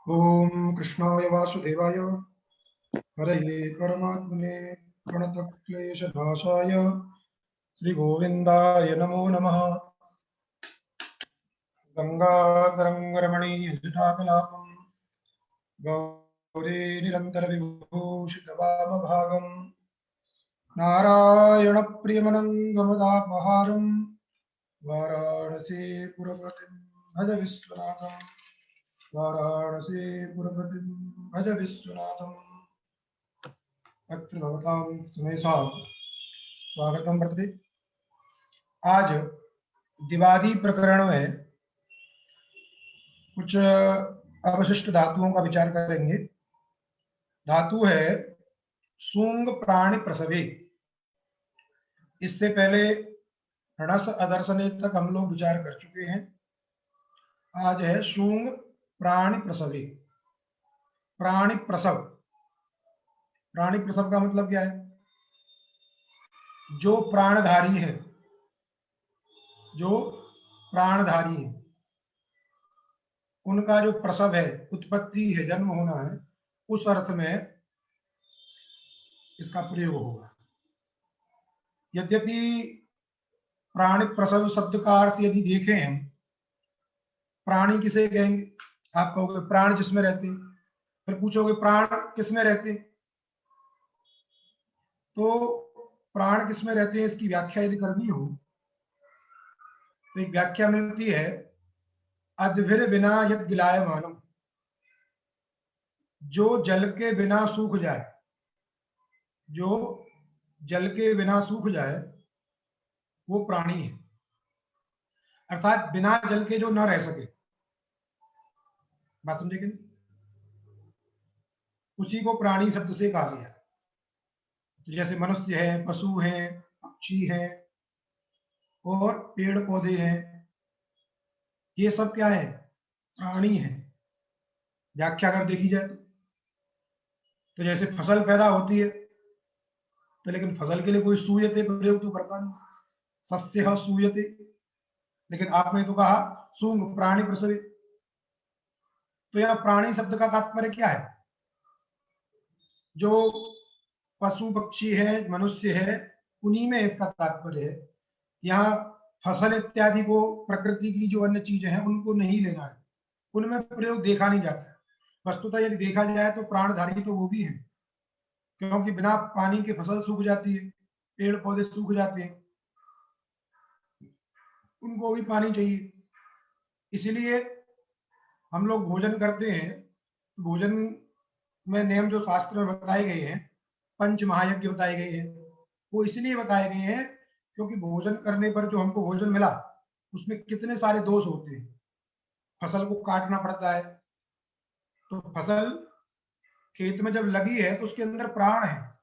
ओम कृष्णाय वासुदेवाय हरये परमात्मने प्रणतक्लेशनाशाय श्रीगोविन्दाय नमो नमः। गंगाधरङ्गरमणीयजटाकलापं गौरी निरन्तरविभूषितवामभागं नारायणप्रियमनङ्गमदापहारं वाराणसीपुरपतिं भज विश्वनाथं। वाराणसीपुरपतिं भज विश्वनाथम्। अत्र भवतां सुमेषां स्वागतं वर्तते। आज दिवादी प्रकरण में कुछ अवशिष्ट धातुओं का विचार करेंगे। धातु है सूंग प्राणि प्रसवे। इससे पहले णस अदर्शने तक हम लोग विचार कर चुके हैं। आज है सूंग प्राणि प्रसवे। प्राणि प्रसव, प्राणि प्रसव का मतलब क्या है? जो प्राणधारी है, जो प्राणधारी है उनका जो प्रसव है, उत्पत्ति है, जन्म होना है, उस अर्थ में इसका प्रयोग होगा। यद्यपि प्राणी प्रसव शब्द का अर्थ यदि देखें हम, प्राणी किसे कहेंगे? आप कहोगे प्राण जिसमें रहते, फिर पूछोगे प्राण किसमें रहते, तो प्राण किसमें रहते हैं इसकी व्याख्या यदि करनी हो तो एक व्याख्या मिलती है, अद्भिर बिना यद गिलायमानम, जो जल के बिना सूख जाए, जो जल के बिना सूख जाए वो प्राणी है। अर्थात बिना जल के जो न रह सके, बात समझे कि नहीं? उसी को प्राणी शब्द से कहा गया है। तो जैसे मनुष्य है, पशु है, पक्षी है और पेड़ पौधे हैं, ये सब क्या है? प्राणी है। व्याख्या अगर देखी जाए तो जैसे फसल पैदा होती है तो लेकिन फसल के लिए कोई सूयते प्रयोग तो करता नहीं, सस्य सूयते, लेकिन आपने तो कहा सूंग प्राणी प्रसवे। तो यह प्राणी शब्द का तात्पर्य क्या है? जो पशु पक्षी है, मनुष्य है, उन्हीं में इसका तात्पर्य है। यहाँ फसल इत्यादि को, प्रकृति की जो अन्य चीजें हैं उनको नहीं लेना है, उनमें प्रयोग देखा नहीं जाता है। वस्तुतः यदि देखा जाए तो प्राणधारी तो वो भी है, क्योंकि बिना पानी के फसल सूख जाती है, पेड़ पौधे सूख जाते हैं, उनको भी पानी चाहिए। इसीलिए हम लोग भोजन करते हैं, तो भोजन में नियम जो शास्त्र में बताए गए हैं, पंच महायज्ञ बताए गए हैं, वो इसलिए बताए गए हैं क्योंकि भोजन करने पर जो हमको भोजन मिला उसमें कितने सारे दोष होते हैं। फसल को काटना पड़ता है, तो फसल खेत में जब लगी है तो उसके अंदर प्राण है,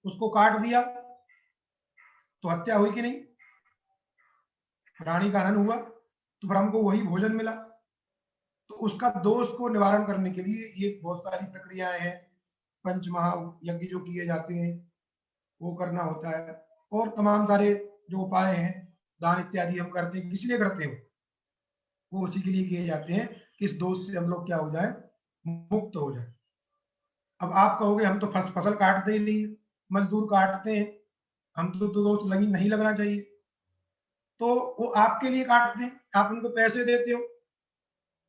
उसको काट दिया तो हत्या हुई कि नहीं? प्राणी का हनन हुआ, तो फिर हमको वही भोजन मिला। तो उसका दोष को निवारण करने के लिए ये बहुत सारी प्रक्रियाएं हैं, पंच महायज्ञ जो किए जाते हैं वो करना होता है, और तमाम सारे जो उपाय हैं, दान इत्यादि हम करते हैं, किस लिए करते हैं? वो उसी के लिए किए जाते हैं कि इस दोष से हम लोग क्या हो जाए, मुक्त हो जाए। अब आप कहोगे हम तो फसल काटते ही नहीं, मजदूर काटते हैं, हम तो दोष नहीं लगना चाहिए। तो वो आपके लिए काटते हैं, आप उनको पैसे देते हो,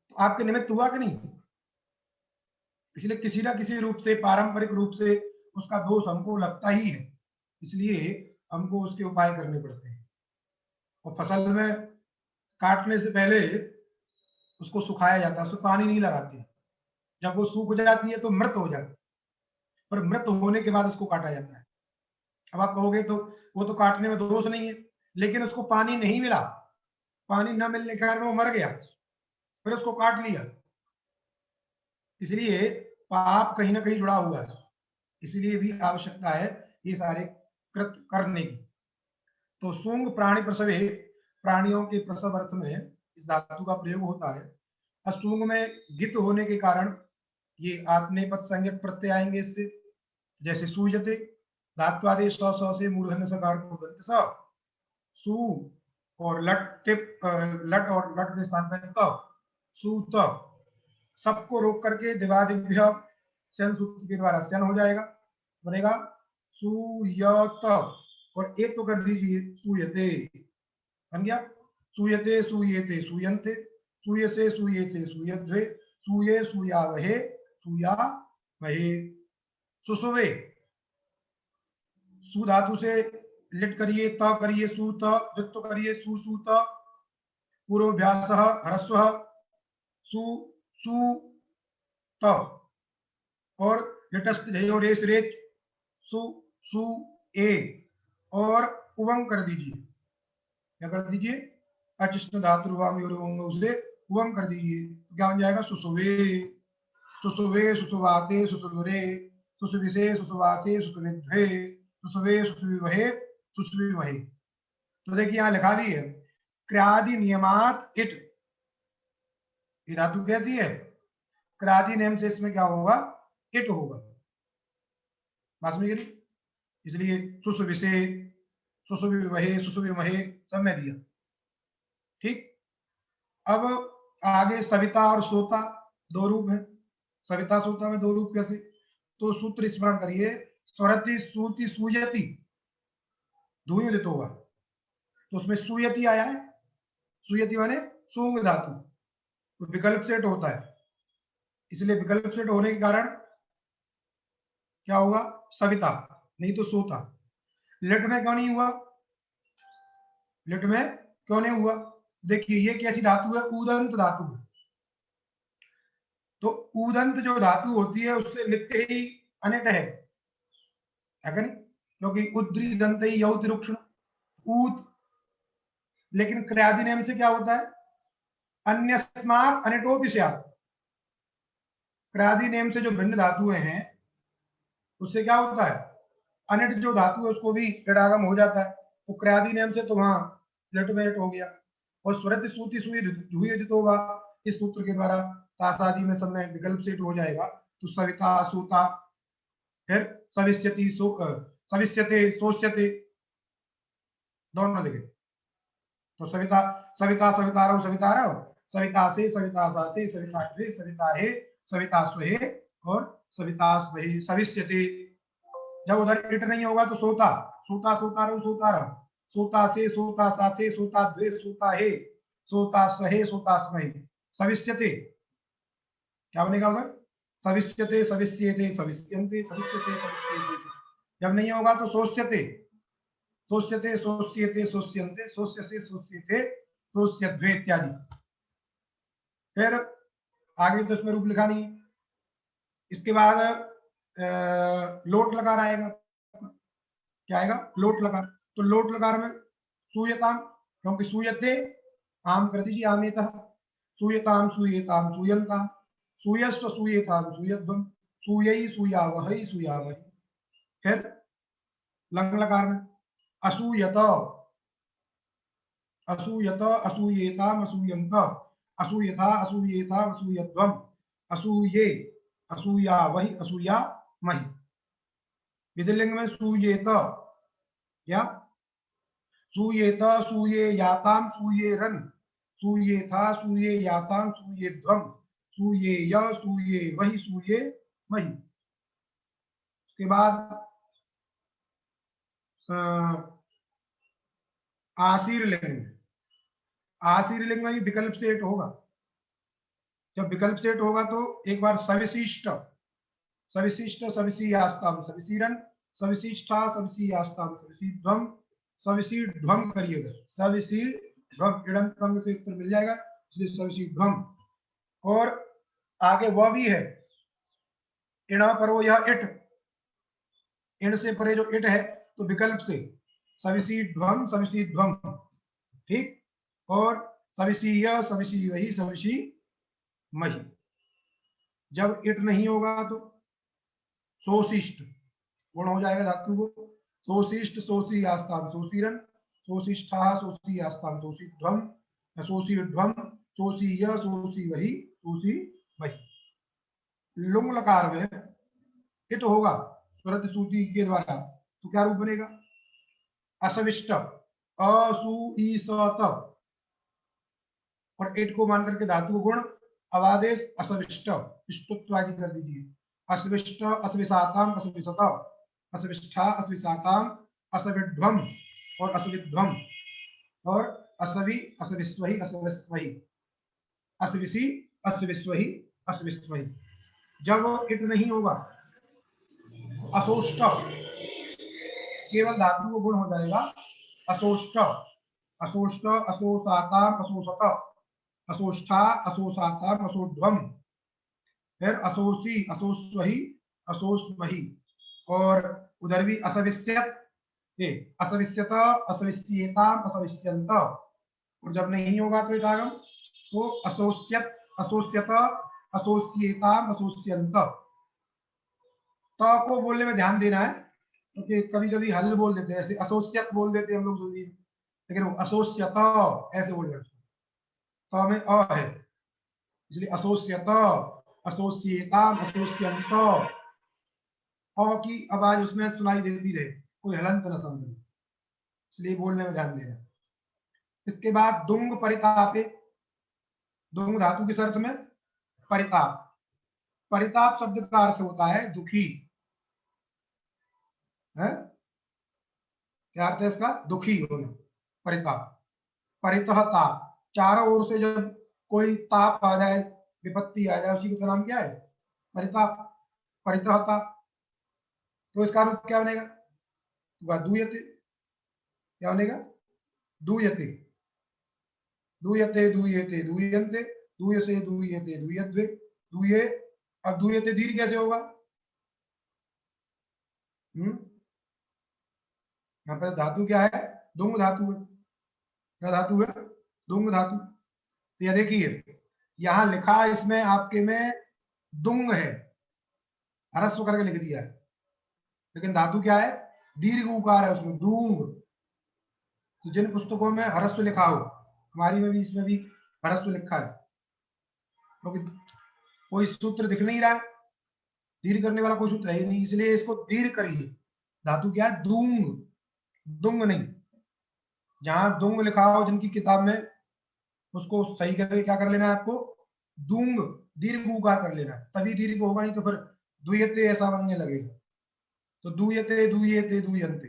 तो आपके निमित्त हुआ कि नहीं? इसलिए किसी ना किसी रूप से, पारंपरिक रूप से उसका दोष हमको लगता ही है, इसलिए हमको उसके उपाय करने पड़ते हैं। और फसल में काटने से पहले उसको सुखाया जाता है, उसको पानी नहीं लगाते। जब वो सूख जाती है तो मृत हो जाती है, पर मृत होने के बाद उसको काटा जाता है। अब आप कहोगे तो वो तो काटने में दोष नहीं है, लेकिन उसको पानी नहीं मिला, पानी न मिलने के कारण वो मर गया, फिर उसको काट लिया, इसलिए पाप कहीं ना कहीं जुड़ा हुआ है। इसलिए भी आवश्यकता है ये सारे कृत करने की। तो सूंग प्राणी प्रसवे, प्राणियों के प्रसव अर्थ में इस धातु का प्रयोग होता है। असूंग में गित होने के कारण ये आत्मनेपद संज्ञक प्रत्यय आएंगे इससे, जैसे सूयते, धात्वादेश स से मूर्धन्य सकार को बनते स, सू और लट टिप, लट और लट के स्थान पर त, सूत, सबको रोक करके दिवादिभ्य शन सूत्र के द्वारा शन हो जाएगा, बनेगा सूयत, और एक तो कर दीजिए सूयते, बन गया सूयते सूयेते सूयन्ते, सूयसे सूयेते सूयध्वे, सूये सूयावहे सूयामहे। सुसुवे, सु धातु से लिट करिए, त करिए, सूत, द्वित्व करिए, सुसूत, पूर्वाभ्यास ह्रस्व, सु सु त, और लिटस्थ रेच रेच, सु सु ए, और उवंग कर दीजिए, क्या कर दीजिए, अचिष्ण धातु से उवंग कर दीजिए, क्या बन जाएगा, सुसुवे, सुसुवे सुसुवाते सुसुदुरे, सुसुविसे सुसुवाते सुसुविद्वे, सुसुवे सुसुविवहे सुसुविमहे। तो देखिए यहाँ लिखा भी है क्रियादि नियमात इट, ये धातु कैसी है, क्रियादि नियम से इसमें क्या होगा, इट होगा, बात समझ गई, इसलिए सुसुविसे सुसुविवहे सुसुविमहे सब में दिया। ठीक, अब आगे सविता और सोता दो रूप है, सविता सोता में दो रूप कैसे, तो सूत्र स्मरण करिए, स्वरति सूति सूयति धूयुदित होगा, तो उसमें सूयति आया है, सूयति माने सूंग धातु, तो विकल्प सेट होता है, इसलिए विकल्प सेट होने के कारण क्या होगा, सविता, नहीं तो सोता। लिट में क्यों नहीं हुआ, लिट में क्यों नहीं हुआ, देखिए ये कैसी धातु है, उदंत धातु है, तो उदंत जो धातु होती है उससे लिखते ही अनिट है, क्योंकि उद्री दंत यौतिरुक्षण ऊद, लेकिन क्रियादि नियम से क्या होता है, अन्यस्मात् अनिटोपि स्यात्, क्रियादि नियम से जो भिन्न धातुएं हैं उससे क्या होता है, अनिट जो धातु है उसको भी ऋणागम हो जाता है, तो क्रियादि नियम से तो वहां लिट में लिट हो गया, और स्वरति सूति सुई धुयित होगा, इस सूत्र के द्वारा तासादि में सब में विकल्प सेट हो जाएगा, तो सविता सूता, फिर सविष्यति सविष्यते सोष्यते दोनों लिखे, तो सविता सविता सवितारव सवितारव, सविता से सविता साथे सविता द्वे सविता हे सविता स्वहे और सविता स्वहे सविष्यते। जब उधर इट नहीं होगा तो सोता, सोता सोतारव सोतारव, सोता से सोता साथे सोता द्वे सोता हे सोता स्वहे सोता स्महे सविष्यते, क्या बनेगा उधर, सविष्यते सविष्येते सविष्यन्ते सविष्यते सविष्येते। जब नहीं होगा तो सोष्यते, सोष्यते सोष्येते सोष्यन्ते सोष्यसे सोष्येते सोष्यद्वे इत्यादि। फिर आगे तो इसमें रूप लिखा नहीं, इसके बाद लोट लकार आएगा, क्या आएगा, लोट लकार, तो लोट लकार में सूयताम, क्योंकि सूयते आम कर दीजिए आमेतः, सूयताम सूयेताम सूयन्ताम, सूयस्व सूयेताम सूयध्वम, सूयई सूयावहै सूयावहै। फिर लंग लकार में असूयत, असूयत असूयेताम असूयन्त, असूयथा असूयेताम असूयध्वम, असूये असूयावहि असूयामहि। विधिलिंग में सूयेत, या सूयेत सूयेयाताम सूयेरन, सूयेथा सूयेयाताम सूयेध्वम, सूयेय सूयेवहि सूयेमहि। उसके बाद आशीर्लिंग, आशीर्लिंग में भी विकल्प सेट होगा, जब विकल्प सेट होगा तो एक बार सविशिष्ट, सविशिष्ट सविशीयास्ताम सविशीरन, सविशिष्टा सविशीयास्ताम सविशीध्वम, सविशीध्वम करिएगा, सविशीध्वम इडंतंग से उत्तर मिल जाएगा, इसलिए सविशीध्वम। और आगे वह भी है, इणा परो यह इट, इण से परे जो इट है तो विकल्प से सविशीध्वम सविशीध्वम, ठीक, और सविशीय सविशीवहि सविशीमहि। जब इट नहीं होगा तो सोशिष्ट गुण हो जाएगा धातु को, सोशिष्ट सोशीयास्ताम सोशीरन, सोशिष्ठा सोशीयास्ताम सोशीध्वम, सोशीध्वम सोशीय सोशीवहि सोशीमहि। लुंग लकार में इट होगा स्वरति सूति के द्वारा, तो क्या रूप बनेगा, असविष्ट असुईसत, और इट को मान करके धातु गुण अवादेश असविष्ट, इष्टुत्वादि कर दीजिए। अस्विष्ट अस्विसाताम अस्विसत, अस्विष्ठा अस्विसाताम असविध्वम और असविध्वम, और असवि असविस्वहि असविस्वहि, अस्विसी अस्विस्वहि अस्विस्वहि। जब इट नहीं होगा असोष्ट, केवल धातु को गुण हो जाएगा असोष्ट, असोष्ट असोसाताम असोसत, असोष्ठा असोसाताम असोध्वम, फिर असोसी असोस्वहि असोस्महि, और उधर भी असविष्यत, असविष्यत असविष्येताम असविष्यंत, और जब नहीं होगा तो इटागम तो असोष्यत असोष्यत असोष्येताम असोष्यंत। त को बोलने में ध्यान देना है, क्योंकि कभी कभी हल बोल देते हैं, ऐसे असोसियत बोल देते हैं हम लोग जल्दी, लेकिन वो असोसियत ऐसे बोल जाते हैं, तो में अ है, इसलिए असोसियत असोसिएताम असोसियंत, अ की आवाज उसमें सुनाई देती रहे, कोई हलंत न समझे, इसलिए बोलने में ध्यान देना। इसके बाद दुंग परितापे, दुंग धातु की शर्त में परिताप, परिताप शब्द का अर्थ होता है दुखी है, क्या अर्थ है इसका? दुखी होना, परिताप। परितः ताप, चारों ओर से जब कोई ताप आ जाए, विपत्ति आ जाए, उसी का नाम क्या है? परिताप, परितः ताप। तो इसका रूप क्या बनेगा? दूयते, क्या बनेगा? दूयते, दूयते दूयते दूयन्ते, दूयसे दूयते दूयद्वे, दूये। अब दूयते दीर्घ कैसे होगा? यहाँ पर धातु क्या है? दुंग धातु है। क्या धातु है? दुंग धातु। तो यह देखिए यहां लिखा इसमें आपके में दुंग है, ह्रस्व करके लिख दिया है, लेकिन धातु क्या है? दीर्घ उकार है उसमें, दूंग। तो जिन पुस्तकों में ह्रस्व लिखा हो, हमारी में भी इसमें भी ह्रस्व लिखा है, क्योंकि कोई सूत्र दिख नहीं रहा है, दीर्घ करने वाला कोई सूत्र है ही नहीं, इसलिए इसको दीर्घ करिए। धातु क्या है? दूंग, दुंग नहीं। जहां दुंग लिखा हो जिनकी किताब में, उसको सही करके क्या कर लेना है आपको? दूंग, दीर्घ उकार कर लेना है, तभी दीर्घ होगा, नहीं तो फिर दुयते ऐसा बनने लगेगा। तो दूयते दूयेते दूयन्ते,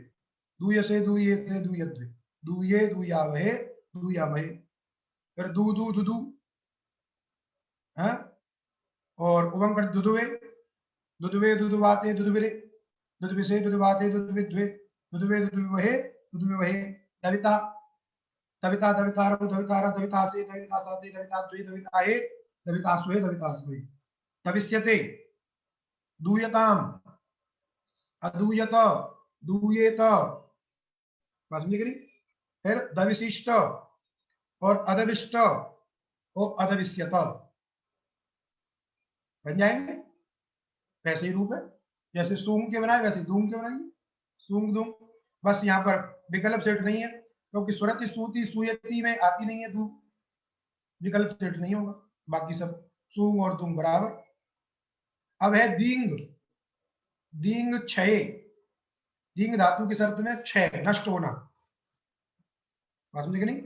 दूयसे दूयेते दूयद्वे, दूये दूयावहे दूयामहे, फिर दू दू दुदू है, और उभम कर दुदुवे, दुदुवे दुदुवाते दुदुविरे, दुदुविसे दुदुवाते दुदुविद्वे, दुदुवे दुदुवहे दुदुविवहे, दविता दविता दवितारो दवितारा दवितासे दवितासाते दविताद्वे दविताहे दवितास्वे दवितास्वे, दविष्यते दूयताम अदूयत दूयेत, बात समझ गई? फिर दविशिष्ट और अदविष्ट और अदविष्यत बन जाएंगे। वैसे ही रूप है, जैसे सूंग के बनाए वैसे दूंग के बनाएंगे, सूंग दूंग। बस यहाँ पर विकल्प सेट नहीं है, क्योंकि सुरति सूती सुयति में आती नहीं है, दू विकल्प सेट नहीं होगा, बाकी सब सूंग और दूंग बराबर। अब है दींग, दींग क्षय, दींग धातु की शर्त में क्षय, नष्ट होना, बात समझे कि नहीं?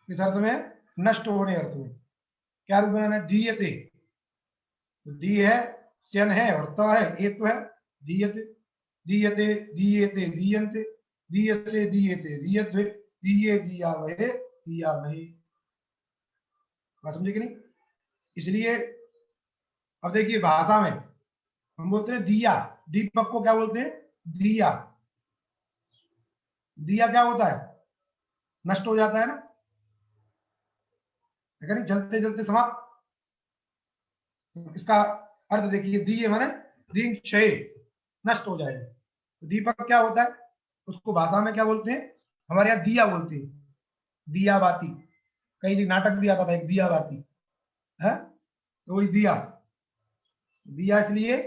इस अर्थ में नष्ट होने अर्थ में क्या रूप बनाना है? दीयते, तो दी है, स्यन है और त है, एक तो है दीयते, दीयते दीयते दीयन्ते, दीयसे दीयते दीयद्वे, दीये दीयावहे दीयामहे, बात समझे कि नहीं? इसलिए अब देखिए भाषा में हम बोलते हैं दिया, दीपक को क्या बोलते हैं? दिया। दिया क्या होता है? नष्ट हो जाता है ना, नहीं? जलते जलते समाप्त। इसका अर्थ देखिए, दिए माने दीन क्षय, नष्ट हो जाए। तो दीपक क्या होता है? उसको भाषा में क्या बोलते हैं? हमारे यहाँ दिया बोलते हैं, दिया बाती। कई नाटक भी आता था एक दिया बाती है, तो वही दिया, दिया इसलिए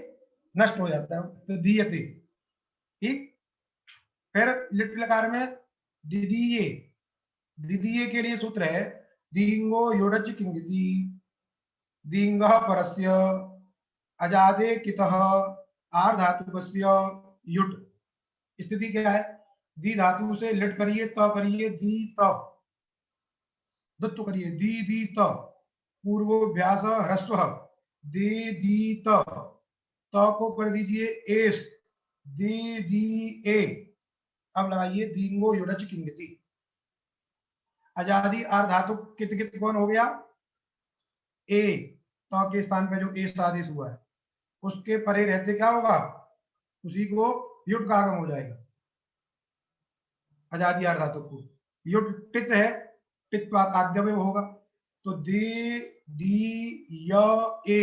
नष्ट हो जाता है, तो दियते, ठीक। फिर लिट लकार में दिदीये, दिदीये के लिए सूत्र है दींगो योडच किंगति, दींगः परस्य अजादे कितः आर धातुकस्य युट। स्थिति क्या है? दी धातु से लिट करिए, त करिए, दी त, दत्त करिए, दी दी त, पूर्वोभ्यास ह्रस्व दे दी त को कर दीजिए एस दे दी ए। अब लगाइए दींगो युडच किंगति। आजादी आर धातु कित कित कौन हो गया? ए। तो के स्थान पे जो एस आदेश हुआ है उसके परे रहते क्या होगा? उसी को युट का आगम हो जाएगा। आजादी आर धातु को युट टित है, टित आद्यवय होगा तो दे दी य ए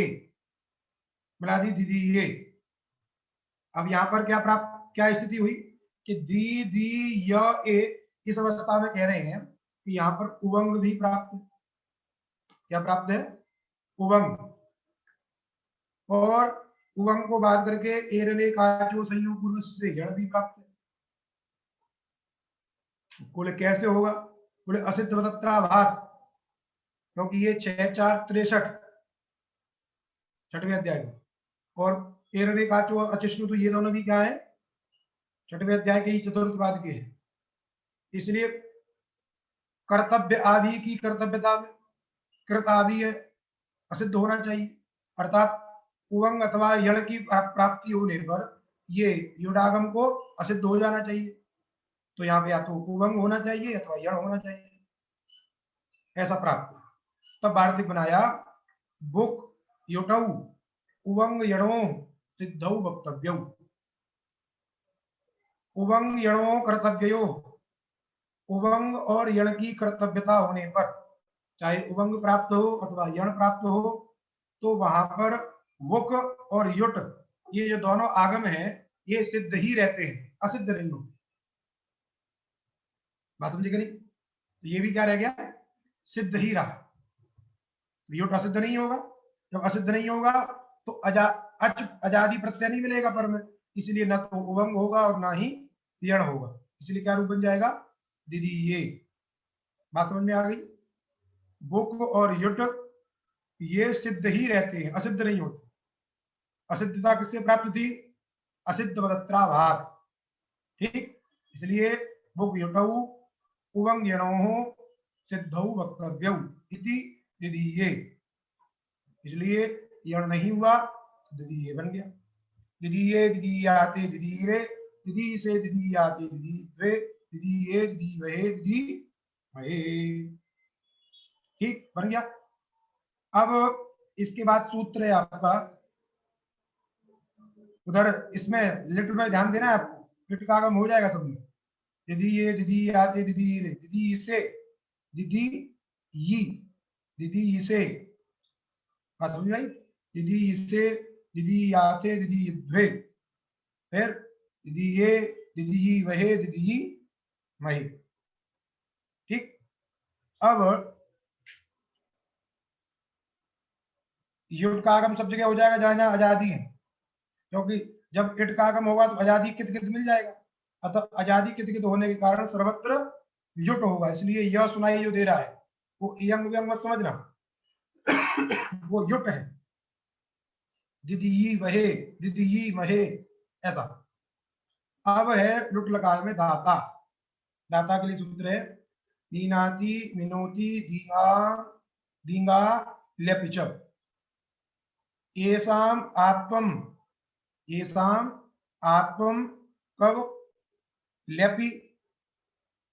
मिला दी दीदी ये। अब यहां पर क्या स्थिति हुई कि दी दी य ए इस अवस्था में कह रहे हैं कि यहां पर उवंग भी प्राप्त है। क्या प्राप्त है? उवंग। और उवंग को बात करके एरले काचो संयोग पूर्व से जड़ भी प्राप्त है। बोले कैसे होगा? बोले असिद्ध वदत्राभात, क्योंकि ये 6-4-63 छठवें अध्याय का, और एरणे काचो अचिष्णु तो ये दोनों भी क्या है? छठवें अध्याय के ही चतुर्थ पाद के हैं। इसलिए कर्तव्य आदि की कर्तव्यता में कृत आदि है, असिद्ध होना चाहिए, अर्थात उवंग अथवा यण की प्राप्ति होने पर ये युडागम को असिद्ध हो जाना चाहिए। तो यहाँ पे या तो उवंग होना चाहिए अथवा यण होना चाहिए, ऐसा प्राप्त। तब वार्तिक बनाया बुक युटौ उवंग यणो सिद्धौ वक्तव्यौ। उवंग यणो कर्तव्यो, उवंग और यण की कर्तव्यता होने पर, चाहे उवंग प्राप्त हो अथवा यण प्राप्त हो, तो वहां पर वुक और युट ये जो दोनों आगम हैं ये सिद्ध ही रहते हैं, असिद्ध नहीं होते। बात समझे कि नहीं? तो ये भी क्या रह गया? सिद्ध ही रहा। युट असिद्ध नहीं होगा, जब असिद्ध नहीं होगा तो अजादि प्रत्यय नहीं मिलेगा पर में, इसलिए न तो उवंग होगा और ना ही यण होगा। इसलिए क्या रूप बन जाएगा? दीदी ये। बात समझ में आ गई? बुक और युट ये सिद्ध ही रहते हैं, असिद्ध नहीं होते। असिद्धता किससे प्राप्त थी? असिद्ध वदत्राभात। ठीक, इसलिए बुक युटौ उवंग यणो सिद्धौ वक्तव्यौ इति दिदीये। इसलिए यण नहीं हुआ, दिदीये बन गया। दिदीये दिदीयाते दिदीरे, दिदी से दिदीयाते दिदीद्वे, दिदीये दिदीवहे दिदीमहे। ठीक, बन गया। अब इसके बाद सूत्र है आपका, उधर इसमें लिट में ध्यान देना है आपको, लिट का आगम हो जाएगा सब में। दिदी ये दिदी आते दिदी रे, दिदी से दिदी ये, दिदी से। बात समझ आई? दिदी से दिदी आते दिदी द्वे, फिर दिदी ये दिदी वहे दिदी महे। ठीक, अब युट का आगम सब जगह हो जाएगा जहां जहां आजादी है, क्योंकि जब इट का आगम होगा तो आजादी कित कित मिल जाएगा। अतः आजादी कित कित होने के कारण सर्वत्र युट होगा। इसलिए यह सुनाई जो दे रहा है वो यंग व्यंग मत समझना, वो युट है। दिदी वहे दिदी महे, ऐसा। अब है लुट लकार में दाता। दाता के लिए सूत्र है मीनाति मिनोति दींगा दींगा लेपिच। येषाम आत्वम, येषाम आत्वम कब? लेपि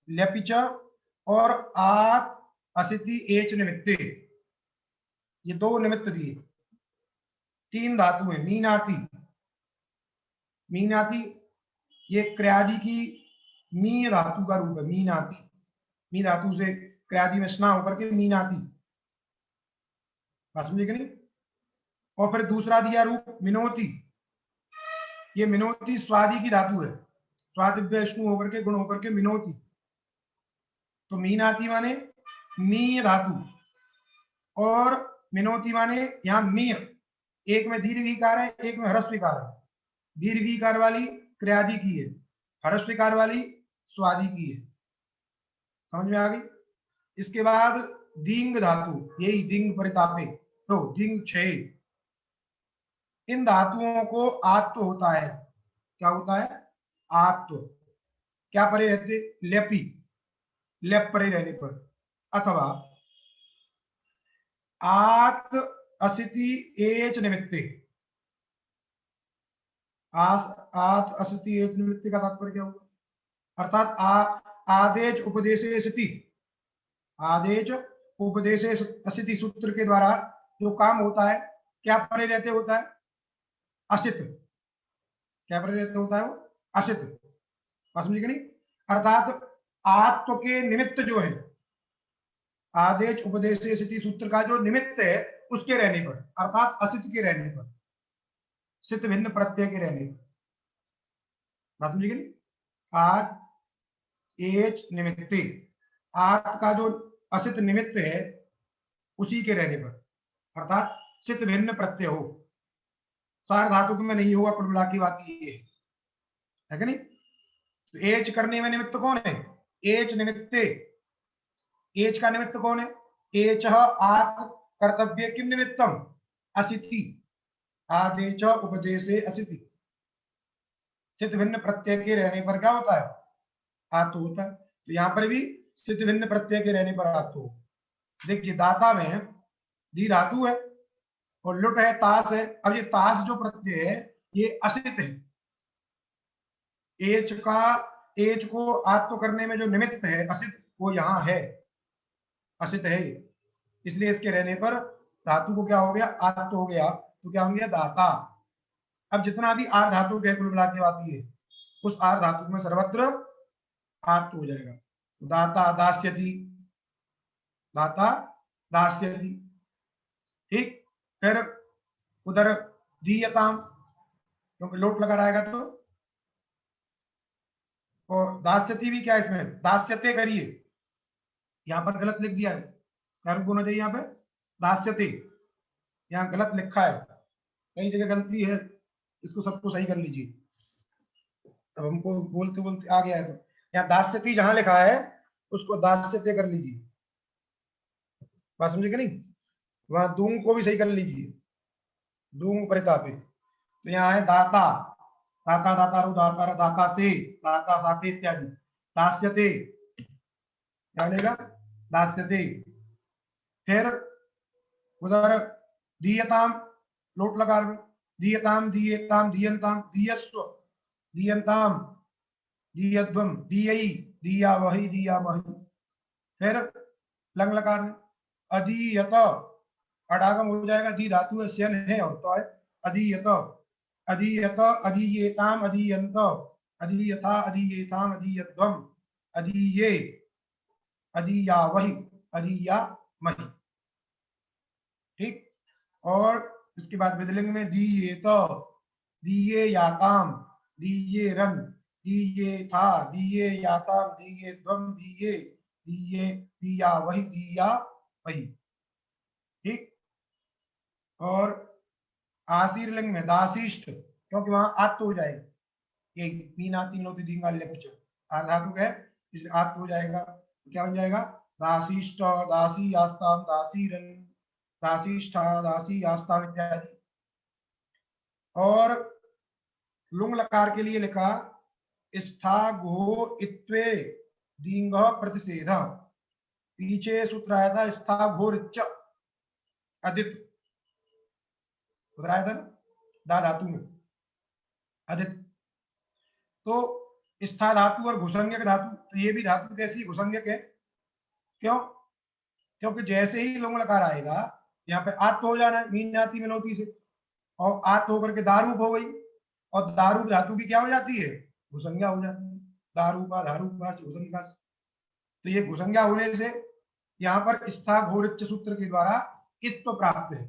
लेपिच और आत असिति एच निमित्ते, ये दो निमित्त दिए। तीन धातु है मीनाति। मीनाति ये क्रियादि की मी धातु का रूप है, मीनाति। मी धातु से क्रियादि में स्ना होकर के मीनाति। बात समझे कि नहीं? और फिर दूसरा दिया रूप मिनोति। ये मिनोति स्वादि की धातु है, स्वादिव्य स्नु होकर के गुण होकर के मिनोति। तो मीनाति माने मी धातु और मिनोति माने यहाँ मी, एक में दीर्घिकार है एक में ह्रस्वीकार है। दीर्घिकार वाली क्रियादि की है, ह्रस्वीकार वाली स्वादि की है। समझ में आ गई? इसके बाद दींग धातु, यही दींग परितापे, तो दींग छे। इन धातुओं को आत्व होता है। क्या होता है? आत्व। क्या परे रहते? लेपी, लेप परे रहने पर, अथवा आत असिति एच निमित्ते। आत असिति एच निमित्ते का तात्पर्य क्या होगा? अर्थात आदेश उपदेशे सति, आदेश उपदेशे असिति सूत्र के द्वारा जो काम होता है, क्या परे रहते होता है? असित। क्या परे रहते होता है वो? असित। बात समझिए नहीं? अर्थात आत्व के निमित्त जो है, आदेश उपदेशे सति सूत्र का जो निमित्त है उसके रहने पर, अर्थात असित के रहने पर, सित भिन्न प्रत्यय के रहने पर। बात समझिए नहीं? आत एच निमित्ते, आत का जो असित निमित्त है उसी के रहने पर, अर्थात सित भिन्न प्रत्यय हो, सार धातु में नहीं होगा। कुल मिला की बात ये है कि नहीं? तो एच करने में निमित्त कौन है? एच निमित्ते। एच का निमित्त कौन है? एच आत कर्तव्य किम निमित्तम? असिति। आदेश उपदेशे असिति। सित भिन्न प्रत्यय के रहने पर क्या होता है? आत्व होता है। तो यहां पर भी सित भिन्न प्रत्यय के रहने पर आत्व हो। देखिए दाता में दी धातु है और लुट है, तास है। अब ये तास जो प्रत्यय है ये असित है। एच को आत्व करने में जो निमित्त है असित, वो यहां है, असित है, इसलिए इसके रहने पर धातु को क्या हो गया? आत्व हो गया। तो क्या हो गया? दाता। अब जितना भी आर धातु है कुल मिला के बात ये, उस आर धातु में सर्वत्र आत्व हो जाएगा। दाता दास्यति, दाता दास्यति। ठीक। फिर उधर दीयताम, क्योंकि लोट लगा रहेगा तो, और दास्यति भी क्या है इसमें? दास्यते करिए, यहां पर गलत लिख दिया है, क्या रुक होना चाहिए यहाँ पे? दास्यते, यहाँ गलत लिखा है, कई जगह गलती है, इसको सबको सही कर लीजिए। अब हमको बोलते बोलते आ गया है, तो यहाँ दास्यति जहां लिखा है उसको दास्यते कर लीजिए। बात समझे कि नहीं? वहां दूंग को भी सही कर लीजिए, दूंग परितापे। तो यहाँ है दाता, दाता दातारु दातार दाता से, दाता साथे इत्यादि। दास्यते क्या बनेगा? दास्यते। फिर उधर दीयताम, लोट लगा रहे, दीयताम दीयताम दीयंताम दीयस्व दीयंताम दीयध्वम दीयई दिया वही दिया वही। फिर लंग लगा रहे, अधीयत, अडागम हो जाएगा, दी धातु है, स्यन है और तो है अधीयत, अधीयत अधीयेताम अधीयंत अधीयता अधीयेताम अधीयध्वम अधीये अधीया वही अधीया मही। ठीक। और इसके बाद विधिलिंग में दिए तो, दिए याताम दिए रन दिए था दिए याताम दिए ध्वम दिए दिए दिया वही दिया वही। ठीक। और आशीर लिंग में दाशिष्ट, क्योंकि वहां आत्म हो जाएगा, ये मीना तीन होती दींगा कुछ धातु है, इसलिए आत्म हो जाएगा। तो क्या बन जाएगा? दाशिष्ट दासी आस्ताम दासी रन दाशिष्ठा दासी आस्ताम इत्यादि। और लुंग लकार के लिए लिखा स्था घो इत्वे दींग प्रतिषेध, पीछे सूत्र आया था स्था घोर अदित, आया था ना दा धातु में अदित। तो स्था धातु और घुसंज्ञक धातु, तो ये भी धातु कैसी? घुसंज्ञक है। क्यों? क्योंकि जैसे ही लुंग लकार आएगा यहाँ पे आत्म हो जाना है, मीन आती मिनोती से, और आत्म होकर के दारूप हो गई, और दारूप धातु की क्या हो जाती है? घुसंज्ञा हो जाती है। दारूपा धारूपा घुसंज्ञा। तो ये घुसंज्ञा होने से यहाँ पर स्था घोरिच्च सूत्र के द्वारा इत्व प्राप्त है,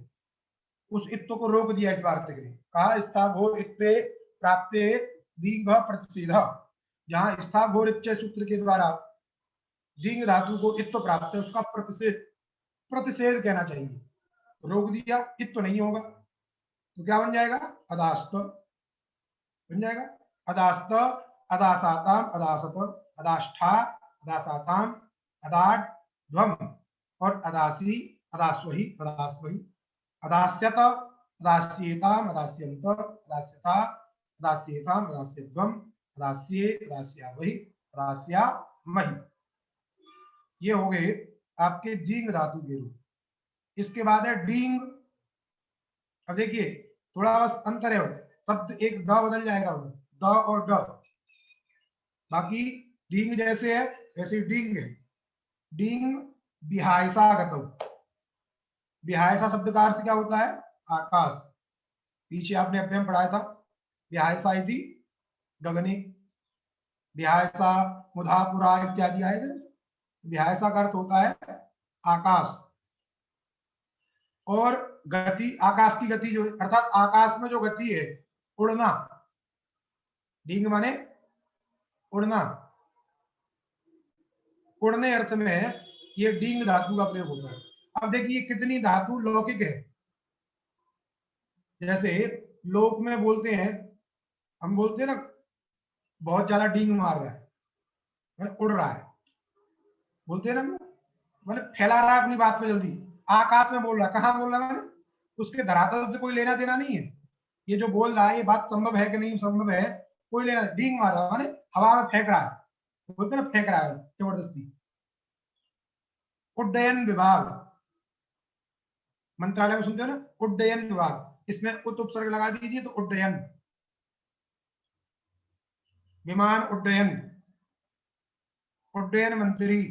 उस इत्व को रोक दिया इस वार्त के लिए, कहा स्था घोर इत्वे प्राप्त दीर्घ प्रतिषेध। जहां स्था घोरिच्च सूत्र के द्वारा दीर्घ धातु को इत्व प्राप्त है, उसका प्रतिषेध कहना चाहिए, रोक दिया, इत्व नहीं होगा। तो क्या बन जाएगा? अदास्त बन जाएगा। अदास्त अदासाताम अदासत अदाष्ठा अदासाताम अदाड ध्वम और अदासी अदास्वही अदास्वही अदास्यत अदास्येताम अदास्यंत अदास्यता अदास्येताम अदास्यध्वम अदास्ये अदास्यावही अदास्यामहि। ये हो गए आपके दीर्घ धातु के रूप। इसके बाद है डींग। अब देखिए थोड़ा बस अंतर है, शब्द एक ड बदल जाएगा उधर, द और ड, बाकी डींग जैसे है वैसे डींग है। डींग बिहायसा गतौ। बिहायसा शब्द का अर्थ क्या होता है? आकाश। पीछे आपने अभ्यास में पढ़ाया था, बिहायसा इति गगने, बिहायसा मुधापुरा इत्यादि आए थे। बिहायसा का अर्थ होता है आकाश। और गति, आकाश की गति जो है, अर्थात आकाश में जो गति है, उड़ना। डींग माने उड़ना। उड़ने अर्थ में ये डींग धातु का प्रयोग होता है। अब देखिए कितनी धातु लौकिक है। जैसे लोक में बोलते हैं, हम बोलते हैं ना बहुत ज्यादा डींग मार रहा है, मैंने उड़ रहा है, बोलते हैं ना, मैंने फैला रहा है अपनी बात को जल्दी, आकाश में बोल रहा है। कहाँ बोल रहा है मैंने? उसके धरातल से कोई लेना देना नहीं है। ये जो बोल रहा है ये बात संभव है कि नहीं संभव है, कोई लेना, डींग मार रहा है माने हवा में फेंक रहा है, बोलते हैं ना फेंक रहा है जबरदस्ती। उड्डयन विभाग, मंत्रालय में सुनते हो ना उड्डयन विभाग, इसमें उत उपसर्ग लगा दीजिए तो उड्डयन। विमान उड्डयन, उड्डयन मंत्री,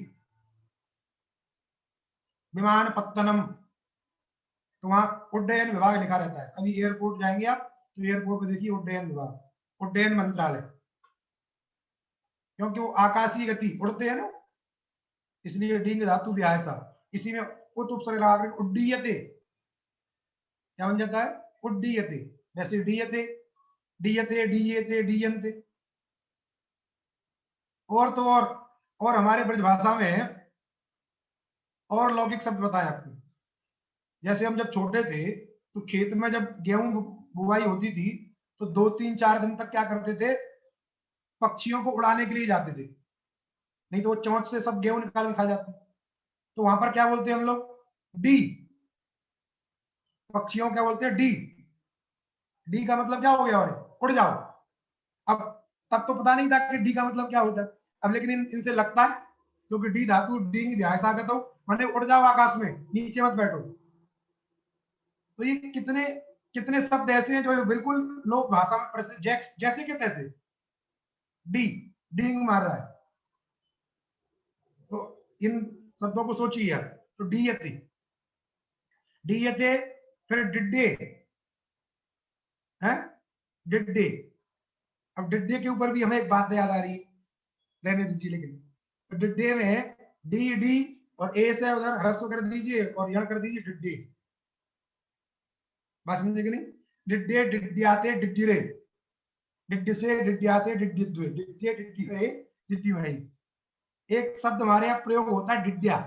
विमान पत्तनम, तो वहां उड्डयन विभाग लिखा रहता है। कभी एयरपोर्ट जाएंगे आप तो एयरपोर्ट में देखिए उड्डयन विभाग, उड्डयन मंत्रालय, क्योंकि वो आकाशीय गति उड़ते हैं ना, इसलिए डींग धातु बिहायसा। इसी में उत उपसर्ग लगा कर उड्डीयते क्या बन जाता है? उड्डीयते। वैसे डीयते, डीयते, डीयते, डीयंते। और तो और हमारे ब्रजभाषा में और लौकिक शब्द बताए आपको। जैसे हम जब छोटे थे तो खेत में जब गेहूं बुआई होती थी तो 2 3 4 दिन तक क्या करते थे, पक्षियों को उड़ाने के लिए जाते थे, नहीं तो वो चोंच से सब गेहूं निकाल के खा जाते। तो वहां पर क्या बोलते हैं हम लोग? डी। पक्षियों क्या बोलते हैं? डी। डी का मतलब क्या हो गया? और उड़ जाओ। अब तब तो पता नहीं था कि डी का मतलब क्या होता है, अब लेकिन इनसे लगता है, क्योंकि डी धातु डींग ध्यासा का तो माने उड़ जाओ आकाश में, नीचे मत बैठो। तो ये कितने कितने शब्द ऐसे हैं जो बिल्कुल लोक भाषा में जैसे के तैसे। डी, डींग मार रहा है, तो इन शब्दों को सोचिए आप। तो डीयते, डीयते, फिर डिड्डे है, डिड्डे। अब डिड्डे के ऊपर भी हमें एक बात याद आ रही है, रहने दीजिए लेकिन। तो डिड्डे में डी डी और ए से उधर ह्रस्व कर दीजिए और यण कर दीजिए डिड्डे। बात समझे कि नहीं? डिड्डे, डिड्डियाते, डिड्डिरे, डिड्डी से डिड्डियाते, डिड्डिद्वे, डिड्डे, डिड्डी गए, डिड्डी भाई। एक शब्द हमारे यहाँ प्रयोग होता है डिड्डिया।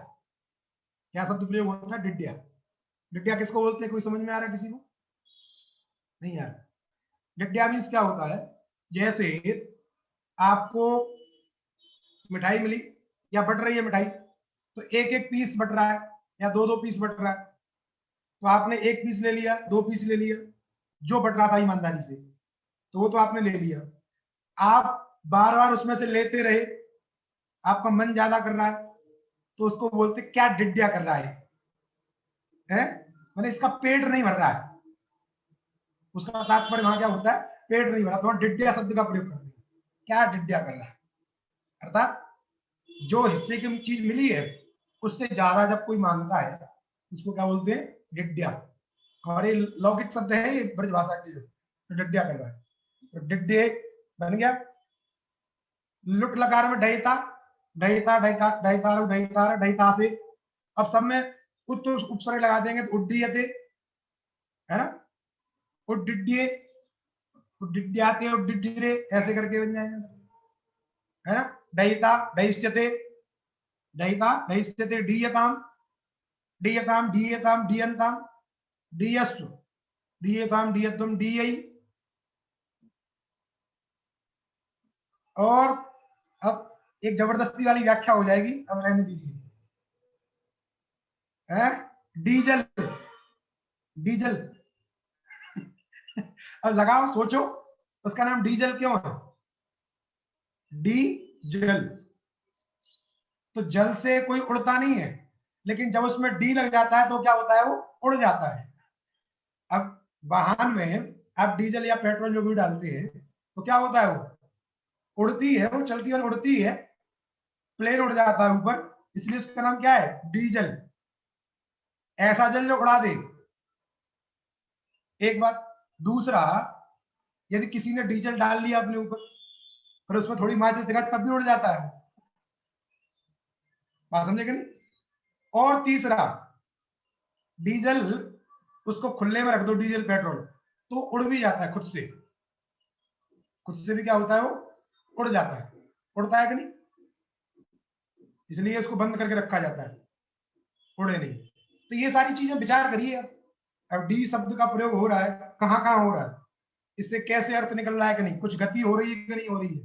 क्या शब्द प्रयोग होता है? डिड्डिया। डिड्डिया किसको बोलते हैं? कोई समझ में आ रहा है किसी को? नहीं यार, डिड्डिया मीन्स क्या होता है? जैसे आपको मिठाई मिली या बट रही है मिठाई, तो एक एक पीस बट रहा है या दो दो पीस बट रहा है, तो आपने एक पीस ले लिया, दो पीस ले लिया, जो बट रहा था ईमानदारी से, तो वो तो आपने ले लिया। आप बार बार उसमें से लेते रहे, आपका मन ज्यादा कर रहा है, तो उसको बोलते क्या डिड्डिया कर रहा है, मैंने इसका पेट नहीं भर रहा है। उसका तात्पर्य वहां क्या होता है? पेट नहीं भरा, तो डिड्डिया शब्द का प्रयोग करते हैं, क्या डिड्डिया कर रहा है, अर्थात जो हिस्से की चीज मिली है उससे ज्यादा जब कोई मांगता है उसको क्या बोलते हैं? डिड्डिया। हमारे लौकिक शब्द है ये ब्रजभाषा के, जो तो डिड्डिया कर रहा है, तो डिड्डे बन गया। लुट लकार में डहिता, डहिता, डहिता, डहितार, डहितार, डहिता से, अब सब में उत उपसर्ग लगा देंगे तो उड्डीयते है ना, उड्डिड्ये, उड्डिड्याते, उड्डिड्डिरे, ऐसे करके बन जाएंगे, है ना। डहिता, डहिष्यते, डहिता, डहिष्यते, डीयताम, डीयताम, डीयताम, डीयंताम, डीयस्व, डीयताम, डीयत्वम, डीयई। और अब एक जबरदस्ती वाली व्याख्या हो जाएगी, अब रहने दीजिए, है डीजल, डीजल। अब लगाओ सोचो, उसका नाम डीजल क्यों है? डी जल, तो जल से कोई उड़ता नहीं है, लेकिन जब उसमें डी लग जाता है तो क्या होता है, वो उड़ जाता है। अब वाहन में आप डीजल या पेट्रोल जो भी डालते हैं तो क्या होता है, वो उड़ती है, वो चलती है और उड़ती है, प्लेन उड़ जाता है ऊपर, इसलिए उसका नाम क्या है, डीजल। ऐसा जल जो उड़ा दे, एक बात। दूसरा, यदि किसी ने डीजल डाल लिया अपने ऊपर और उसमें थोड़ी माचिस दिखा तब भी उड़ जाता है, बात समझे कि नहीं। और तीसरा, डीजल उसको खुले में रख दो, डीजल पेट्रोल, तो उड़ भी जाता है खुद से, खुद से भी क्या होता है, वो उड़ जाता है, उड़ता है कि नहीं, इसलिए उसको बंद करके रखा जाता है, उड़े नहीं। तो ये सारी चीजें विचार करिए। अब डी शब्द का प्रयोग हो रहा है, कहाँ कहाँ हो रहा है, इससे कैसे अर्थ निकल रहा है कि नहीं, कुछ गति हो रही है कि नहीं हो रही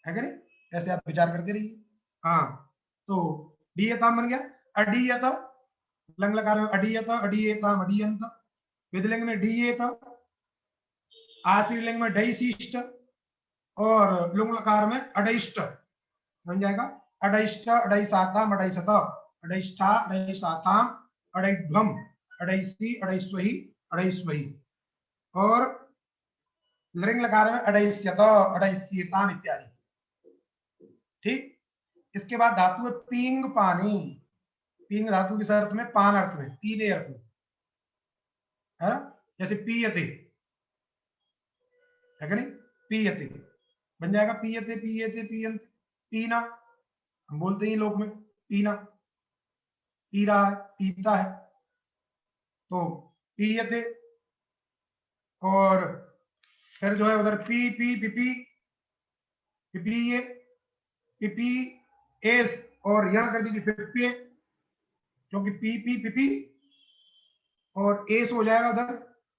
है कि नहीं, ऐसे आप विचार करते रहिए। हाँ, तो डीयताम बन गया। अडीयत, लंग लकार में अडीयत, अडीयताम, अडीयंत। विधिलिंग में डीयेत, आश्रीलिंग में डईशिष्ट, और लुंग लकार में अडइष्ट बन जाएगा। अडइष्ट, अडईसाताम, अडईसत, अडइष्ठा, अडईसाताम, अडईध्वम, अडईसी, अडईस्वही, अडईस्वही। और लिंग लकार में अडईस्यत, अडईस्यताम इत्यादि। ठीक। इसके बाद धातु है पींग पानी। पींग धातु किस अर्थ में, पान अर्थ में, पीने अर्थ में, है ना। जैसे पीयते है कि नहीं, पीयते बन जाएगा, पीयते, पीयते, पीयंते, पीना, हम बोलते हैं लोक में पीना, पी रहा है, पीता है, तो पीयते। और फिर जो है उधर पी पी पिपी, पिपीए, पिपी एस, और यण कर दीजिए पिप्पे, क्योंकि पी पी पिपी और एस हो जाएगा उधर,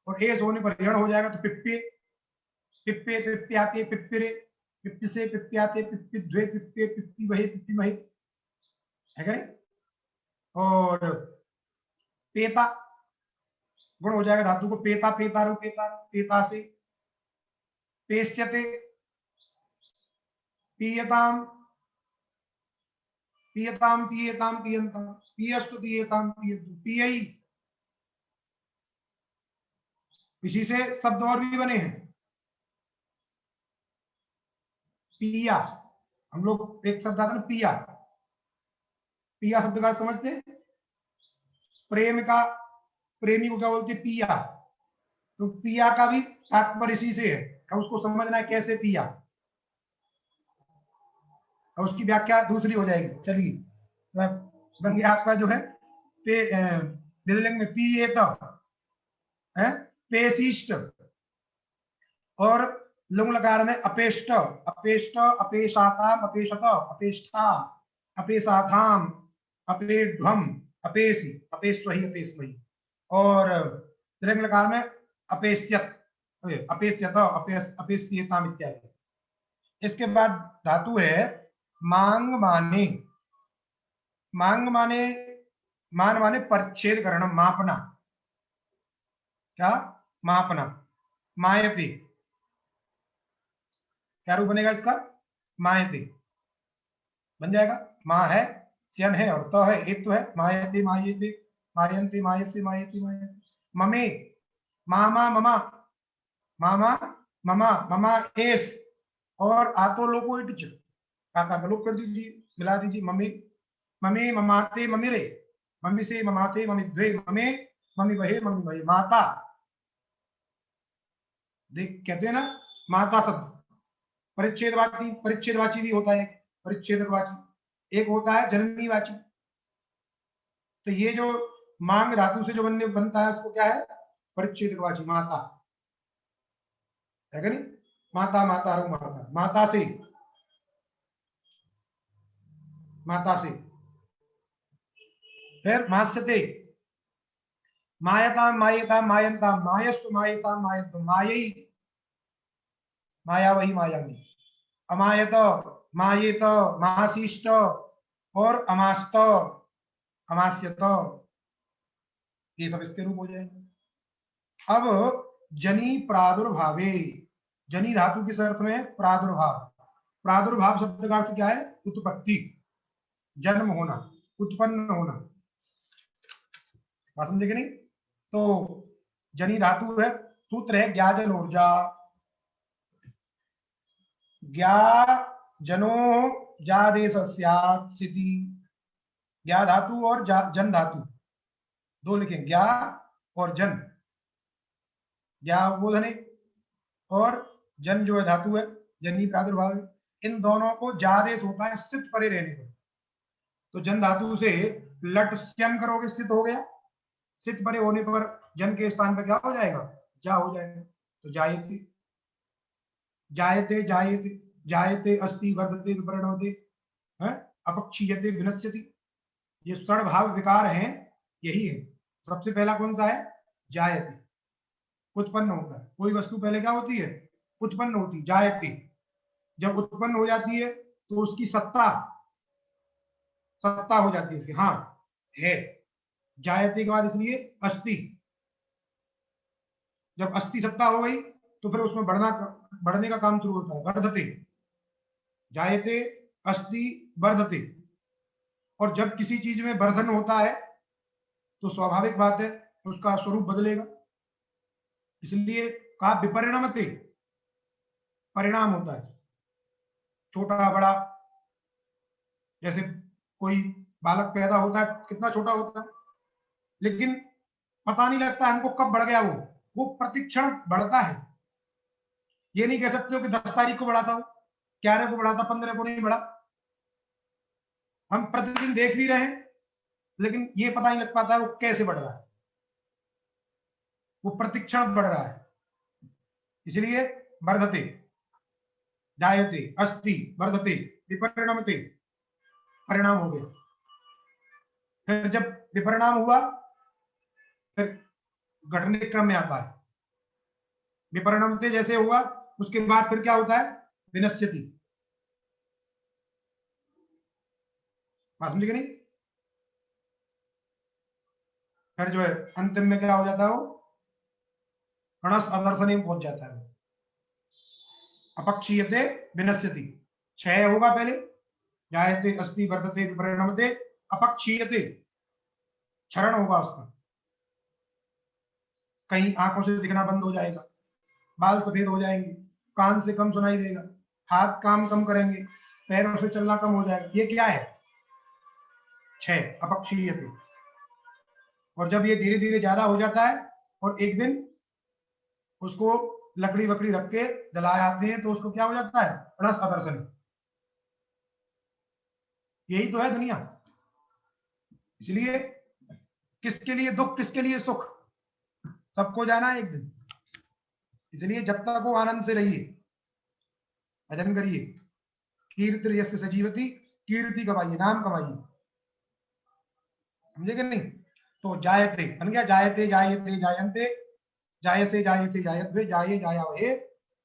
और एस होने पर यण हो जाएगा, तो पिप्पे, पिप्पे, पिप्प्याते, पिप्पिरे, पिप्पिसे, पिप्प्याते, पिप्पिद्वे, पिप्पे, पिप्पी वही, पिप्पी वही, है क्या नहीं। और पेता गुण हो जाएगा धातु को, पेता, पेतारु, पेता, पेता से। पेश्यते, पीयताम, पीयताम, पीयताम, पीयंताम, पीयस्तु, पीयताम, पीयन्तु, पीयई। इसी से शब्द और भी बने हैं। पिया, हम लोग एक शब्द आता है ना पिया, पिया शब्द का समझते हैं, प्रेम का, प्रेमी को क्या बोलते हैं, पिया। तो पिया का भी तात्पर्य इसी से है, अब उसको समझना है कैसे पिया, और उसकी व्याख्या दूसरी हो जाएगी। चलिए, तो बन गया आपका जो है विधिलिंग में पीएत है, पेशिष्ट, और लुंग लकार में अपेष्ट, अपेष्ट, अपेशाताम, अपेशत, अपेष्ठा, अपेशाधाम, अपेध्वम, अपेसी, अपेस्वही, अपेस्वही। और लिंग लकार में अपेस्यत, अपेस्यत, अपेस्यताम इत्यादि। इसके बाद धातु है मांग माने। मांग माने, मान माने परिच्छेद करना, मापना, क्या, मापना। मायते, क्या रूप बनेगा इसका, मायते बन जाएगा। माँ है, स्यन है, और त है, एक तो है, मायते, मायते, मायन्ते, मायसे, मायते, मायते। ममे, मामा, ममा, मामा, ममा, ममा एस, और आतो लोगो इटिच, काका का लोग कर दीजिए, मिला दीजिए, मम्मी, मम्मी, ममाते, मम्मीरे, मम्मी से, ममाते, मम्मी द्वे, मम्मी, मम्मी वहे, मम्मी वहे, माता। देख कहते हैं ना, माता शब्द परिच्छेदवाची, परिच्छेदवाची भी होता है, परिच्छेदवाची एक होता है जननीवाची। तो ये जो मांग धातु से जो बनता है उसको क्या है, परिच्छेदवाची, माता, है कि नहीं। माता, माता रो, माता, माता से, माता से। फिर मास्यते, मायता, मायता, मायंता, मायस्व, मायता, मायत्व, मायई, माया वही, माया में। अमायत, मायेत, मासीष्ट, और अमास्त, अमास्यत, ये सब इसके रूप हो जाएंगे। अब जनी प्रादुर्भावे, जनी धातु किस अर्थ में है, प्रादुर्भाव। प्रादुर्भाव शब्द का अर्थ क्या है, उत्पत्ति, जन्म होना, उत्पन्न होना। बात समझे कि नहीं? तो जनी धातु है, सूत्र है ज्ञाजन ऊर्जा, ज्ञा जनो जादेश स्थिति, ज्ञा धातु और जन धातु दो लिखें, ज्ञा और जन, ज्ञा बोधने और जन जो है धातु है, जनी प्रादुर्भाव, इन दोनों को जादेश होता है सित परे रहने पर। तो जन धातु से लट स्यन करोगे, सित हो गया, सित परे होने पर जन के स्थान पर क्या हो जाएगा, जा हो जाएगा। तो जायते, जायते जायते जायते अस्ति वर्धते विपरिणमते, अपक्षीयते विनश्यति, ये षड्भाव विकार हैं, यही है। सबसे पहला कौन सा है, जायते, उत्पन्न होता है। कोई वस्तु पहले क्या होती है, उत्पन्न होती, जायते। जब उत्पन्न हो जाती है तो उसकी सत्ता हो जाती है इसकी, हाँ है। जायते के बाद इसलिए अस्ति, जब अस्ति सत्ता हो गई तो फिर उसमें बढ़ने का काम शुरू होता है, वर्धते, जायते अस्ति वर्धते। और जब किसी चीज में वर्धन होता है तो स्वाभाविक बात है उसका स्वरूप बदलेगा, इसलिए कहा विपरिणमते, परिणाम होता है, छोटा बड़ा। जैसे कोई बालक पैदा होता है, कितना छोटा होता है, लेकिन पता नहीं लगता हमको कब बढ़ गया, वो प्रतिक्षण बढ़ता है। ये नहीं कह सकते हो कि 10 तारीख को बढ़ा था, 11 को बढ़ा था, 15 को नहीं बढ़ा। हम प्रतिदिन देख भी रहे हैं लेकिन ये पता नहीं लग पाता है वो कैसे बढ़ रहा है, वो प्रतिक्षण बढ़ रहा है। इसलिए वर्धते, जायते अस्ति वर्धते विपरिणमते, परिणाम हो गया। फिर जब विपरिणाम हुआ फिर घटने क्रम में आता है, विपरिणमते जैसे हुआ उसके बाद फिर क्या होता है, विनश्यति। बात समझे कि नहीं? फिर जो है अंतिम में क्या हो जाता है, वो गणस अदर्शनी में पहुंच जाता है, अपक्षीयते विनश्यति। क्षय होगा पहले, जायते अस्ति वर्धते विपरिणमते, अपक्षीयते, क्षरण होगा उसका, कहीं आंखों से दिखना बंद हो जाएगा, बाल सफेद हो जाएंगे, कान से कम सुनाई देगा, हाथ काम कम करेंगे, पैरों से चलना कम हो जाएगा। ये क्या है, क्षय, अपक्षीयते। और जब ये धीरे धीरे ज्यादा हो जाता है और एक दिन उसको लकड़ी वकड़ी रख के जलाए आते हैं तो उसको क्या हो जाता है, रस अदर्शन। यही तो है दुनिया। इसलिए किसके लिए दुख, किसके लिए सुख, सबको जाना है एक दिन। इसलिए जब तक वो आनंद से रहिए, भजन करिए, कीर्ति यस्य सजीवती, कीर्ति कमाइए, नाम कमाइए, समझे कि नहीं? तो जायते बन गया, जायते जायते जायन्ते, जायसे जायते जायद्वे, जाये जायावहे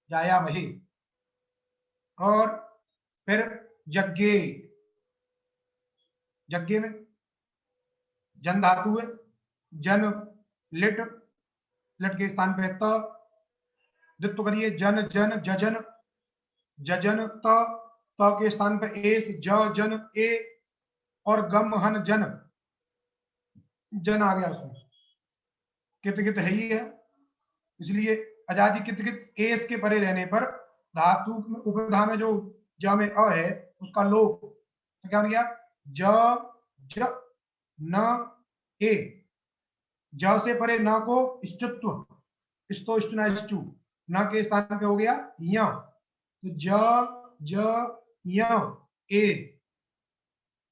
जायामहे। और फिर यज्ञे, यज्ञ में जन धातु है, जन लिट, लिट के स्थान पे त, द्वित्व करिए, जन जन जजन, जजन त, त के स्थान पे एस, ज जन ए, और गम हन जन, जन आ गया उसमें, कित कित है ही है, इसलिए आजादी कित कित एस के परे रहने पर धातु उपधा में जो ज में अ है उसका लोप, तो क्या हो गया, ज ज न ए, ज से परे न को इष्टत्व, इस्तो इष्ट न इष्टु, न के स्थान पे हो गया य, तो ज य ए,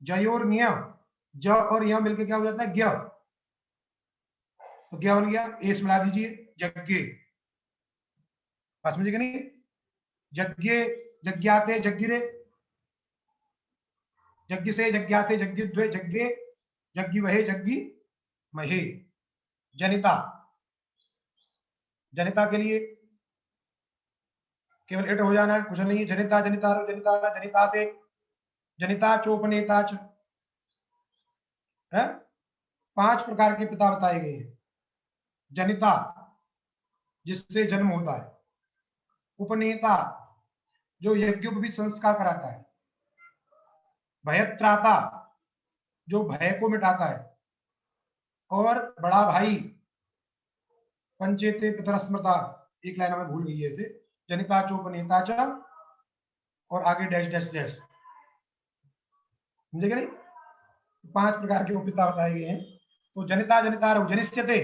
जयोर निय, ज और य मिलकर क्या हो जाता है, ज्ञ, तो क्या बन गया, एस मिला दीजिए, यज्ञ। बात समझिए कि नहीं? यज्ञ, यज्ञाते यज्ञिरे, यज्ञ से यज्ञाते यज्ञद्वे यज्ञे, यज्ञ वहे यज्ञ महे। जनिता, जनिता के लिए केवल इट हो जाना है, कुछ नहीं है। जनिता जनिता जनिता जनिता से जनिता चोपनेता च है, 5 प्रकार के पिता बताए गए हैं। जनिता जिससे जन्म होता है, उपनेता जो यज्ञोपवीत संस्कार कराता है, भयत्राता जो भय को मिटाता है, और बड़ा भाई पंचेते पितर स्मृता, एक लाइन में भूल गई है इसे, जनिता चोपनेता च, और आगे डैश डैश डैश, समझे कि नहीं? 5 प्रकार के उपपिता बताए गए हैं। तो जनिता जनिता जनिष्यते,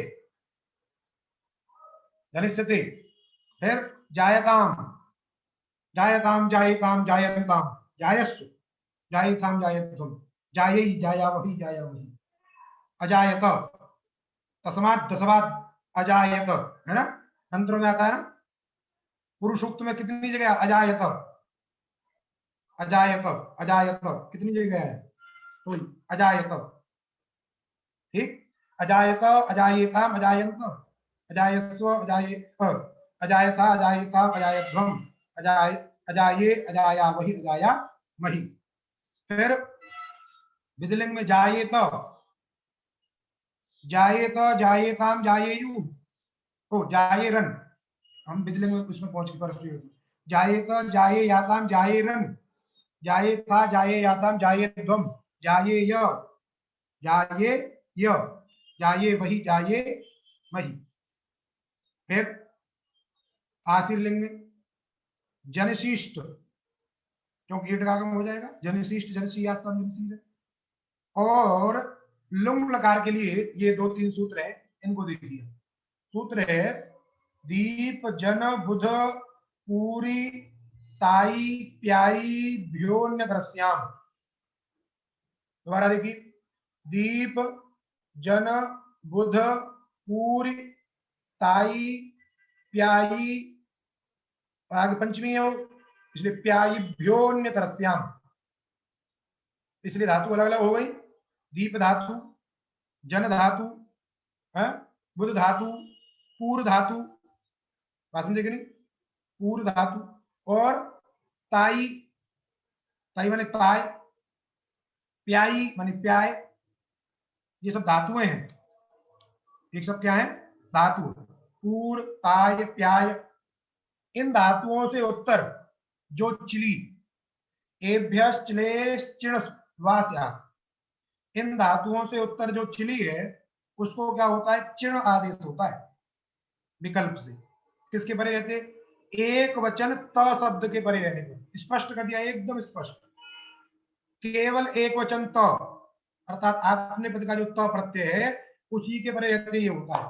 जनिष्यते, फिर जायताम, जायताम जायताम जायताम, जायस्व, जायताम जायतम, जायई जाया वही जाया वही, अजायत, तस्मात् दसवात अजायत, है ना? तंत्रों में आता है ना, पुरुष सूक्त में कितनी जगह अजायत, अजायत, अजायत कितनी जगह है? तो अजायत, ठीक, अजायत अजायताम अजायंत, अजायस्व अजाय, अजायता अजायताम अजायध्वम, अजाय अजाये अजाया वही अजाया मही। फिर विधिलिंग में जायेत, जायेत जायेताम जायेयु, ओ जायेरन, हम विधिलिंग में उसमें पहुंच के परस्पर, जायेत जाये याताम जायेरन, जाये था जाये याताम जाये ध्वम, जाये य जाये य, जाये वही जाये मही। फिर आशीर्लिंग में जनशिष्ट, क्योंकि ईट का आगम हो जाएगा, जनशिष्ट जनसी आस्ताम जनसी है। और लुंग लकार के लिए ये 2-3 सूत्र है, इनको देखिए। सूत्र है दीप जन बुध पूरी ताई प्याई भ्योन्य दृश्याम। दोबारा देखिए, दीप जन बुध पूरी ताई प्याई, आगे पंचमी है वो, इसलिए प्याई भ्योन्य तरस्याम, इसलिए धातु अलग अलग हो गई। दीप धातु, जन धातु, बुध धातु, पूर्व धातु, बात समझे कि नहीं? पूर्व धातु, और ताई, ताई माने ताय, प्याई माने प्याय, ये सब धातुएं हैं। एक सब क्या है? धातु। पूर्व, ताय, प्याय, इन धातुओं से उत्तर जो चिली, एभ्यस चिलेश चिण वास्या, इन धातुओं से उत्तर जो चिली है उसको क्या होता है? चिण आदेश होता है विकल्प से। किसके परे रहते? एक वचन त शब्द के परे रहने पर। स्पष्ट कर दिया, एकदम स्पष्ट, केवल एक वचन त, अर्थात आत्मनेपद पद का जो त प्रत्यय है उसी के परे रहते ये होता है।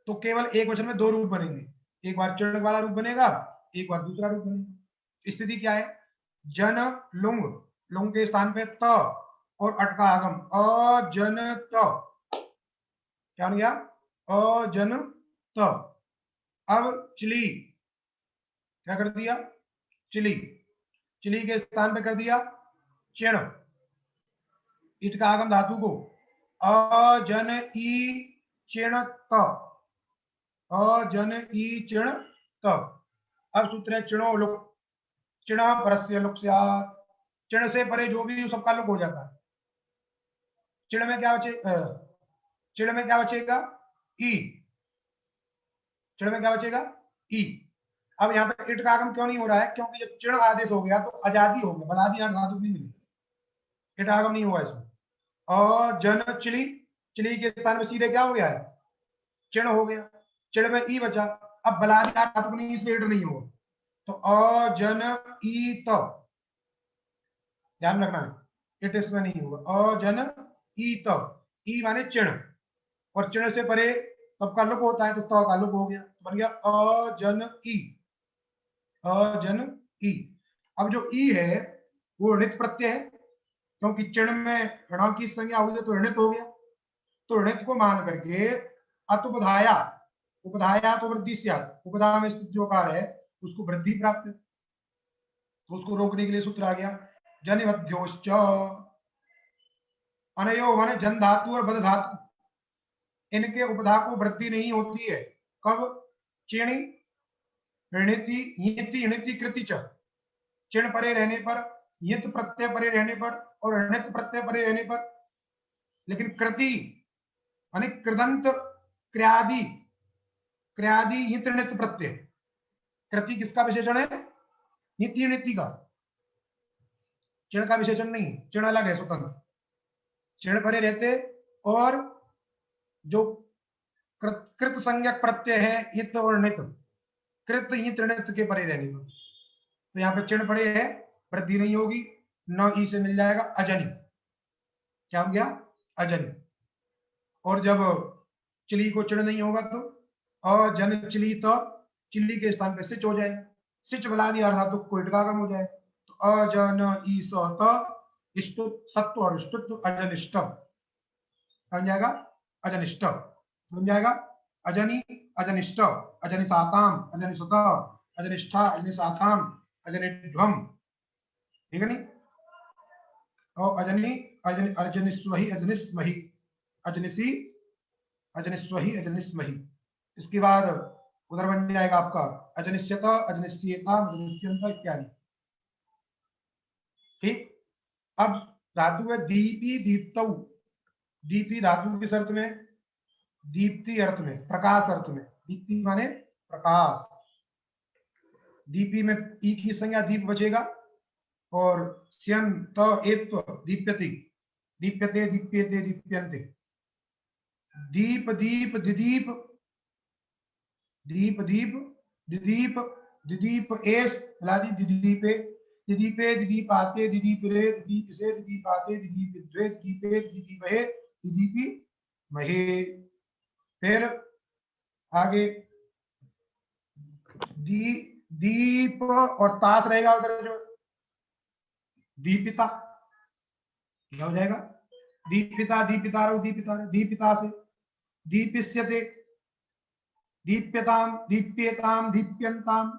तो केवल एक वचन में 2 रूप बनेंगे, एक बार चिण वाला रूप बनेगा, एक बार दूसरा रूप बनेगा। स्थिति क्या है? जन लुंग, लुंग के स्थान पे त और अट का आगम, अजनत, क्या बन गया? अजनत। अब चिली, क्या कर दिया? चिली, चिली के स्थान पे कर दिया चिण, इट का आगम धातु को, अजन ई चिण त, अजन ई चिण त। अब सूत्र है चिणो लुक, चिणा परस्य लुक, चिण से परे जो भी सबका लुक हो जाता है। चिण में क्या बचे? चिण में क्या बचेगा? ई, चिण में क्या बचेगा? ई। अब यहाँ पे इट का आगम क्यों नहीं हो रहा है? क्योंकि जब चिण आदेश हो गया तो आजादी हो गया, बलादी यहाँ धातु नहीं मिलेगी, इट आगम नहीं हुआ इसमें। अजन चिली, चिली के स्थान में सीधे क्या हो गया है? चिण हो गया, चिण में ई बचा, अब बलादी धातु नहीं, इसलिए इट नहीं होगा, तो अजन ई त, ध्यान रखना है, इट इसमें नहीं होगा। अजन ई त, ई माने चिण, और चिण से परे सबका लुक होता है तो त का लुक हो गया, बन गया अजन ई, अजन ई। अब जो ई है वो ऋणित प्रत्यय है, क्योंकि चिण में ऋण की संज्ञा हुई तो ऋणित हो गया, तो ऋणित को मान करके अतुपधाया, उपधाया तो वृद्धि से, उपधा में स्थित जो कार है उसको वृद्धि प्राप्त है, तो उसको रोकने के लिए सूत्र आ गया जनिवध्योश्च, अनयो माने जन धातु और बद धातु, इनके उपधा को वृद्धि नहीं होती है। कब? चिणी, ऋणिति, यिति, ऋणिति, कृति च, चिण परे रहने पर, यित प्रत्यय परे रहने पर, और ऋणित प्रत्यय परे रहने पर। लेकिन कृति माने कृदंत, क्रियादि, क्रियादि यित ऋणित प्रत्यय, कृति किसका विशेषण है? यिति ऋणिति का, चिण का विशेषण नहीं, चिण अलग है स्वतंत्र। चिण परे रहते और जो कृत संज्ञक प्रत्यय है इत और नित, कृत इत णित के परे रहने पर, तो यहाँ पे चिण पड़े है, वृद्धि नहीं होगी, न ई से मिल जाएगा अजनी। क्या हो गया? अजनी। और जब चिली को चिड़ नहीं होगा तो अजन चिली, तो चिली के स्थान पे सिच हो जाएगा, सिच बला दिया धातु को इटकागम हो जाएगा, तो अजन ई स्तुत सत्व और स्तुत्व अजनिष्ट बन जाएगा, अजनिष्ट बन जाएगा, अजनी अजनिष्ट, अजनि साताम अजनि सुत अजनिष्ठा अजनि साताम अजनिध्वम, ठीक है नहीं? और अजनी अजनि अर्जनिस्वही अजनिस्मही, अजनिसी अजनिस्वही अजनिस्मही। इसके बाद उधर बन जाएगा आपका अजनिष्यत अजनिष्येता अजनिष्यंत इत्यादि। ठीक। अब धातु है दीपी दीप्तौ, दीपी धातु किस अर्थ में? दीप्ति अर्थ में, प्रकाश अर्थ में। दीप्ति माने प्रकाश, दीपी में ई की संज्ञा दीप बचेगा, और स्यन त एत्व दीप्यति, दीप्यते दीप्यते दीप्यन्ते, दीप दीप दिदीप, दीप दीप दिदीप, दिदीप एस लादी दिदीपे, दिदीपे दिदीपाते दिदीपरे दिदीपसे दिदीपाते दिदीपद्वे दिदीपे दिदीपहे दिदीपी महे। फिर आगे दीप और तास रहेगा उधर, जो दीपिता क्या हो जाएगा? दीपिता दीपिता दीपिता दीपिता से दीपिष्यते दीप्यताम दीप्येताम दीप्यंताम,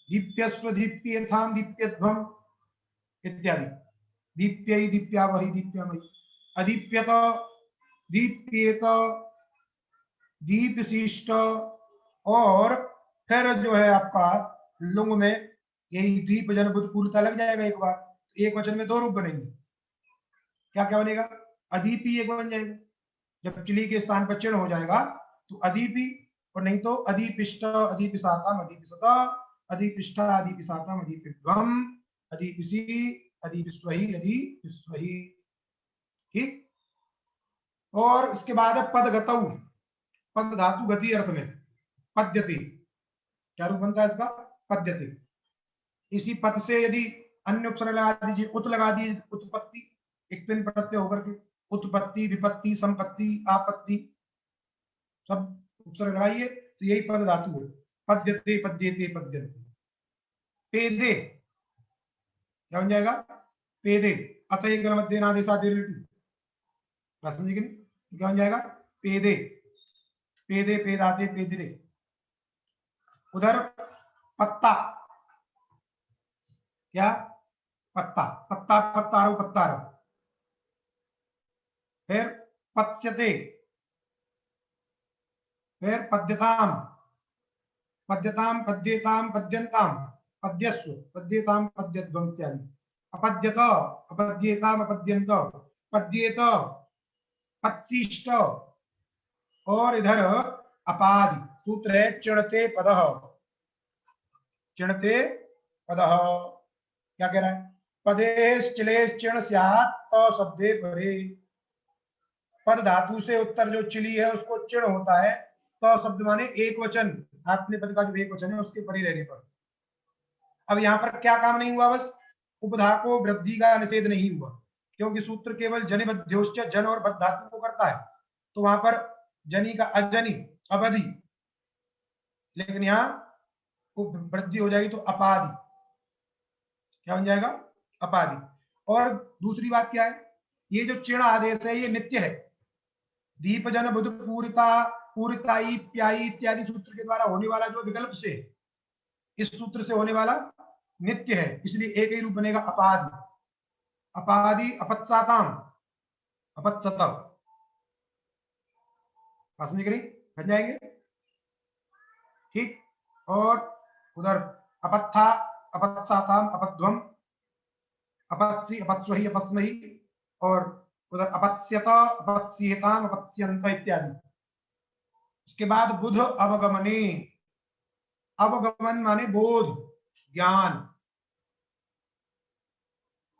दीप्यस्व दीप्येथाम दीप्यध्वम इत्यादि। दीप्यै दीप्यावहि दीप्यामहि, अदीप्यत दीप्येत दीपशिष्ट। और फिर जो है आपका लुंग में यही दीप जन बुद्ध पूर्णता लग जाएगा एक बार, एक वचन में दो रूप बनेंगे। क्या क्या बनेगा? अदीपी एक बन जाएगा, जब चिली के स्थान पर चिण हो जाएगा तो अदीपी, और नहीं तो अदीपिष्ट अदीपिसाताम अदीपिसता अदीपिष्ठा अदीपिसाताम अदीपिध्वम अदीपिसी अदीपिस्वही अदीपिस्वही। ठीक। और इसके बाद है पदगतौ, पद धातु गति अर्थ में, पद्यति, क्या रूप बनता है इसका? पद्यति। इसी पद से यदि अन्य उपसर्ग लगा दीजिए, उत लगा दीजिए, उत्पत्ति, एक तीन प्रत्यय होकर के, उत्पत्ति विपत्ति संपत्ति आपत्ति सब उपसर्ग लगाइए, तो यही पद धातु है, पद्यते पद्येते पद्यन्ते। पेदे क्या बन जाएगा? पेदे, अतः गल मध्य नादेशादेर, समझे कि नहीं? क्या बन जाएगा? पेदे, पेदे पेदाते पेदरे। उधर पत्ता, क्या? पत्ता, पत्ता पत्तारो पत्तारो। फिर पत्स्यते, फिर पद्यताम, पद्यताम पद्येताम पद्यन्ताम पद्यस्व पद्येताम पद्यध्वम इत्यादि। अपद्यत अपद्येताम अपद्यन्त पद्येत पत्सिष्ट। और इधर अपादि सूत्र है चिणते पदः, चिणते पदः। क्या कह रहा है? पदेश चिलेश चिण स्यात् शब्दे परे, पद धातु से उत्तर जो चिली है उसको चिण होता है, तो शब्द माने एक वचन, आत्मने पद का जो एक वचन है उसके परे रहने पर। अब यहाँ पर क्या काम नहीं हुआ? बस उपधा को वृद्धि का निषेध नहीं हुआ, क्योंकि सूत्र केवल जनि बध्योश्च जन और बद्ध धातु को करता है, तो वहां पर जनी का अजनी अवधि, लेकिन यहाँ वृद्धि हो जाएगी तो अपादि, क्या बन जाएगा? अपादि। और दूसरी बात क्या है? ये जो चिण आदेश है ये नित्य है, दीप जन बुध पूरिता पूरिताई प्याई इत्यादि सूत्र के द्वारा होने वाला जो विकल्प से, इस सूत्र से होने वाला नित्य है, इसलिए एक ही रूप बनेगा अपादि, अपादि अपत्साताम अपत्सत, समझ गए? बन जाएंगे। ठीक। और उधर अपत्था अपत्साताम अपध्वम अपत्सी अपत्स्वही अपस्मही, और उधर अपत्स्यत अपत्स्येताम अपत्स्यन्त इत्यादि। उसके बाद बुध अवगमने, अवगमन माने बोध ज्ञान,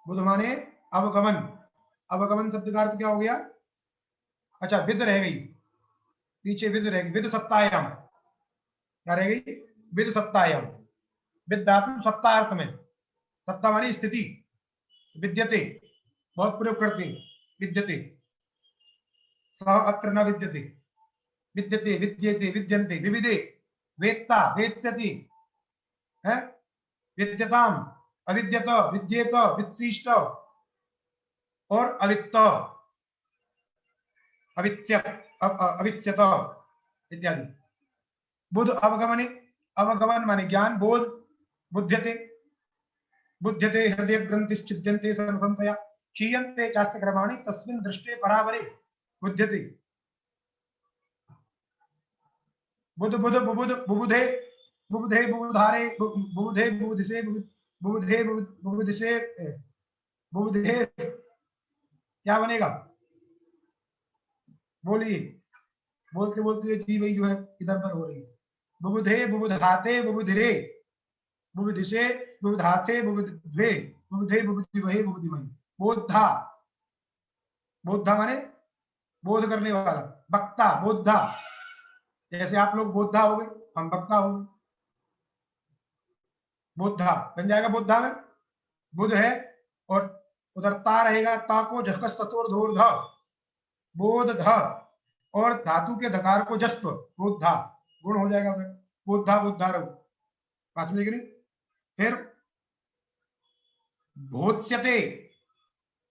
बुध माने अवगमन, अवगमन शब्द का अर्थ क्या हो गया? अच्छा, विद रह गई, पीछे विद रह गई, विद सत्तायाम, क्या रह गई? विद सत्तायाम। विद धातु सत्ता अर्थ में, सत्ता मानी स्थिति, विद्यते, बहुत प्रयोग करते हैं, विद्यते, सह अत्र न विद्यते, विद्यते, विद्येते, विद्यन्ते, विविधे, वेत्ता, वेत्स्यति, है, विद्यताम, अविद्यत, विद्येत, वित्सिष्ट और अवित्त, अविच्यत, अविच्यत इत्यादि। बुध अवगमने, अवगमन माने ज्ञान, बोध, बुध्यते, बुध्यते हृदय ग्रंथिश्चिद्यन्ते सर्वसंशया, क्षीयन्ते चास्य कर्माणि तस्मिन् दृष्टे परावरे, बुध्यते। बुध बुध बुबुध बुबुधे, बुबुधे बुबुधारे, बुबुधे बुबुधिसे, बुबुधे बुबुधिसे, बुबुधे क्या बनेगा? बोलिए, बोलते बोलते ये चीज वही जो है इधर उधर हो रही है। बुबुधे बुबुधाते बुबुधिरे, बुबुधिसे बुबुधाते बुबुध्वे, बुबुधे बुबुधिवहे बुबुधिमहि। बोधा, बोधा माने बोध करने वाला, वक्ता, बोधा, जैसे आप लोग बोधा हो गए, हम वक्ता हो गए, बोधा बन जाएगा। बोधा में बुध है और उधर ता रहेगा, ता को झकस ततोर धोर ध, बोध ध, और धातु के धकार को जस्प, बोधा, गुण हो जाएगा फिर, बोधा बोधारो, पास में नहीं। फिर भोत्स्यते,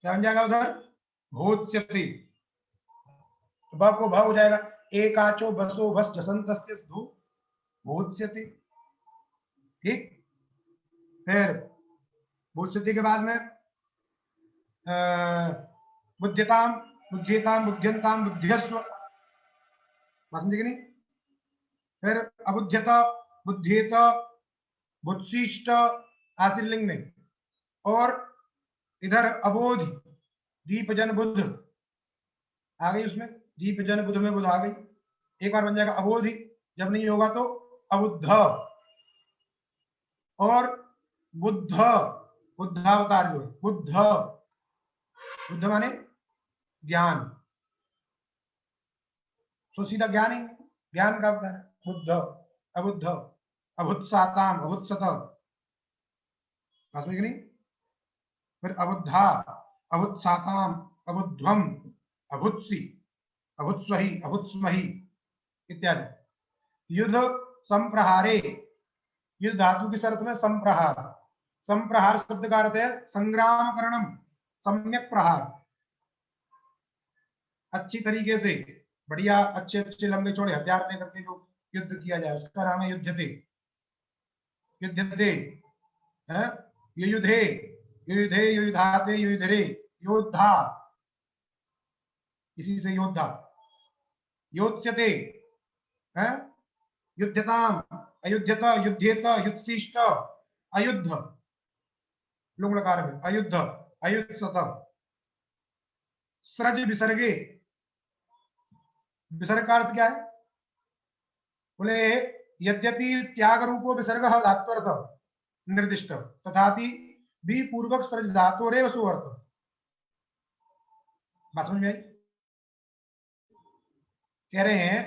क्या बन जाएगा उधर? भोत्स्यते, ब को भ हो जाएगा, एकाचो बसो बस जसंतस्य धू, भोत्स्यते, ठीक। फिर भोत्स्यते के बाद में बुद्ध्यताम, बुद्ध्यताम, बुद्ध्यंताम, बुद्ध्यस्व, समझे कि नहीं। फिर अबुध्यत, बुद्ध्येत, बुद्धिष्ट आशीर्लिंग में, और इधर अबोध, दीपजन बुद्ध आ गई, उसमें दीपजन बुद्ध में बुद्ध आ गई। एक बार बन जाएगा अबोधि, जब नहीं होगा तो अबुद्ध, और बुद्ध, बुद्धावतार जो है, बुद्ध, बुद्ध माने ज्ञान, तो सीधा ज्ञान ही, ज्ञान का अवतार बुद्ध, अबुद्ध, अभुत्साताम, अभुत्सत, समझ नहीं। फिर अबुद्धा, अभुत्साताम, अबुध्वम, अभुत्सी, अभुत्स्वहि, अभुत्स्महि इत्यादि। युद्ध संप्रहारे, युद्ध धातु की शर्त में संप्रहार, संप्रहार शब्द का अर्थ है संग्राम करणम, सम्यक प्रहार, अच्छी तरीके से, बढ़िया अच्छे अच्छे लंबे चौड़े हथियार लेकर के जो युद्ध किया जाए उसका नाम है युद्धते, युद्धते है, युयुधे, युयुधे, युयुधाते, युयुधरे, योद्धा, इसी से योद्धा, योत्स्यते है, युध्यताम, अयुध्यत, युध्येत, युत्सिष्ट, अयुद्ध, लुंगलकार में, अयुद्ध, अयुत्सत। सृज विसर्गे, विसर्ग का अर्थ क्या है? बोले यद्यपि त्याग रूपो विसर्ग धात्वर्थ निर्दिष्ट तथापि भी पूर्वक सृज धातोरेव सुअर्थ। बात समझ में आई? कह रहे हैं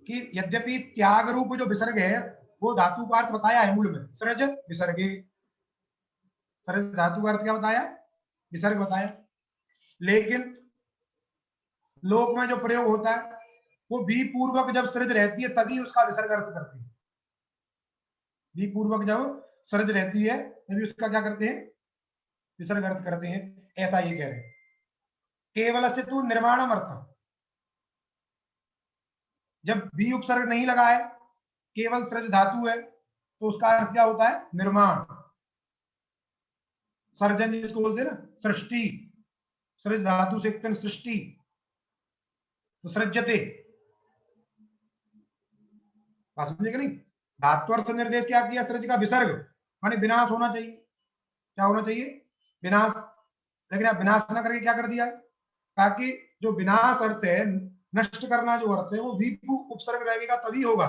कि यद्यपि त्याग रूप जो विसर्ग है वो धातु का अर्थ बताया है मूल में, सृज विसर्गे, सृज धातु का अर्थ क्या बताया? विसर्ग बताया, लेकिन लोक में जो प्रयोग होता है वो भी पूर्वक जब सृज रहती है तभी उसका विसर्ग अर्थ करते हैं, भी पूर्वक जब सृज रहती है तभी उसका क्या करते हैं? विसर्ग अर्थ करते हैं, ऐसा ये कह रहे हैं। केवल से तू निर्माणम अर्थ, जब भी उपसर्ग नहीं लगा है, केवल सृज धातु है, तो उसका अर्थ क्या होता है? निर्माण, सर्जन जिसको बोलते हैं ना, सृष्टि, सृज धातु से सृष्टि, तो सृजते, बात समझे कि नहीं। धात्वर्थ निर्देश क्या किया? सृज का विसर्ग माने विनाश होना चाहिए, क्या होना चाहिए? विनाश, लेकिन आप विनाश न करके क्या कर दिया है? ताकि जो विनाश अर्थ है, नष्ट करना जो अर्थ है, वो भी उपसर्ग रहेगा तभी होगा।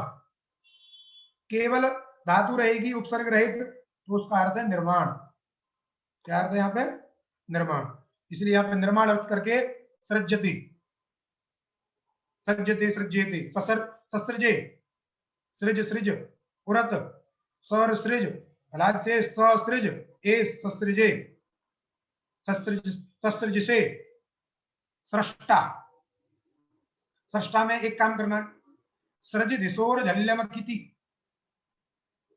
केवल धातु रहेगी उपसर्ग रहित तो उसका अर्थ है निर्माण, क्या अर्थ है यहाँ पे? निर्माण। इसलिए यहाँ पे निर्माण अर्थ करके सृजति, सृजते सृज्येते, ससृजे, सृज सृज, उरत, सर सृज, हलाद से ससृज, ए ससृजे, ससृज, ससृज से, सृष्टा, सृष्टा में एक काम करना है, सृज दिशोर झल्यम किति,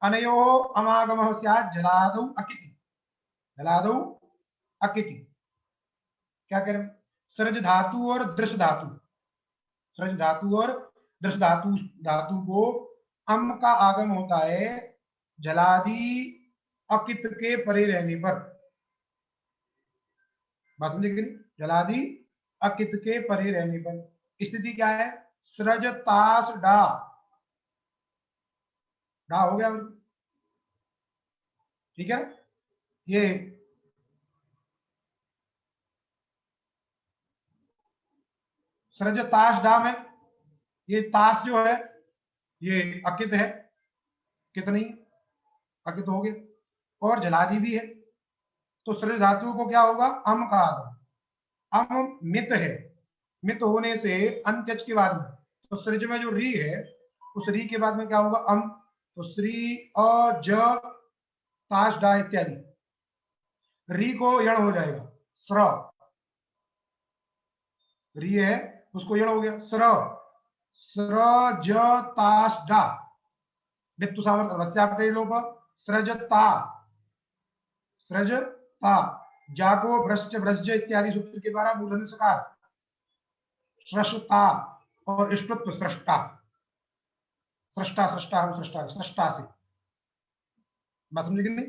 अनयो अमागम स्यात् जलादौ अकिति, जलादौ अकिति। क्या करें, सृज धातु और दृश्य धातु, सृज धातु और दृश्य धातु, धातु को अम का आगम होता है जलादि अकित के परे रहने पर। बात समझे कि नहीं, जलादि अकित के परे रहने पर स्थिति क्या है, सृज तास डा, डा हो गया, ठीक है। ये सृज ताश डा में ये ताश जो है ये अकित है, कितनी अकित हो गए, और जलादि भी है, तो सृज धातु को क्या होगा, अम का आगम, अम मित है, मित होने से अंत्यज के बाद में, तो सृज में जो री है उस री के बाद में क्या होगा, अम, तो श्री अ ज ताश डा इत्यादि, री को यण हो जाएगा, स्र, री है उसको यण हो गया, स्र, स्र ज ताश डा, नित्तु सामर्थ्य अवश्यापे लोप, सृजता, सृजता, जाको भ्रष्ट भ्रज इत्यादि सूत्र के द्वारा मूर्धन्य सकार, सृष्टा और इष्टत्व सृष्टा, सृष्टा सृष्टा हम सृष्टा, सृष्टा से, बात समझे कि नहीं।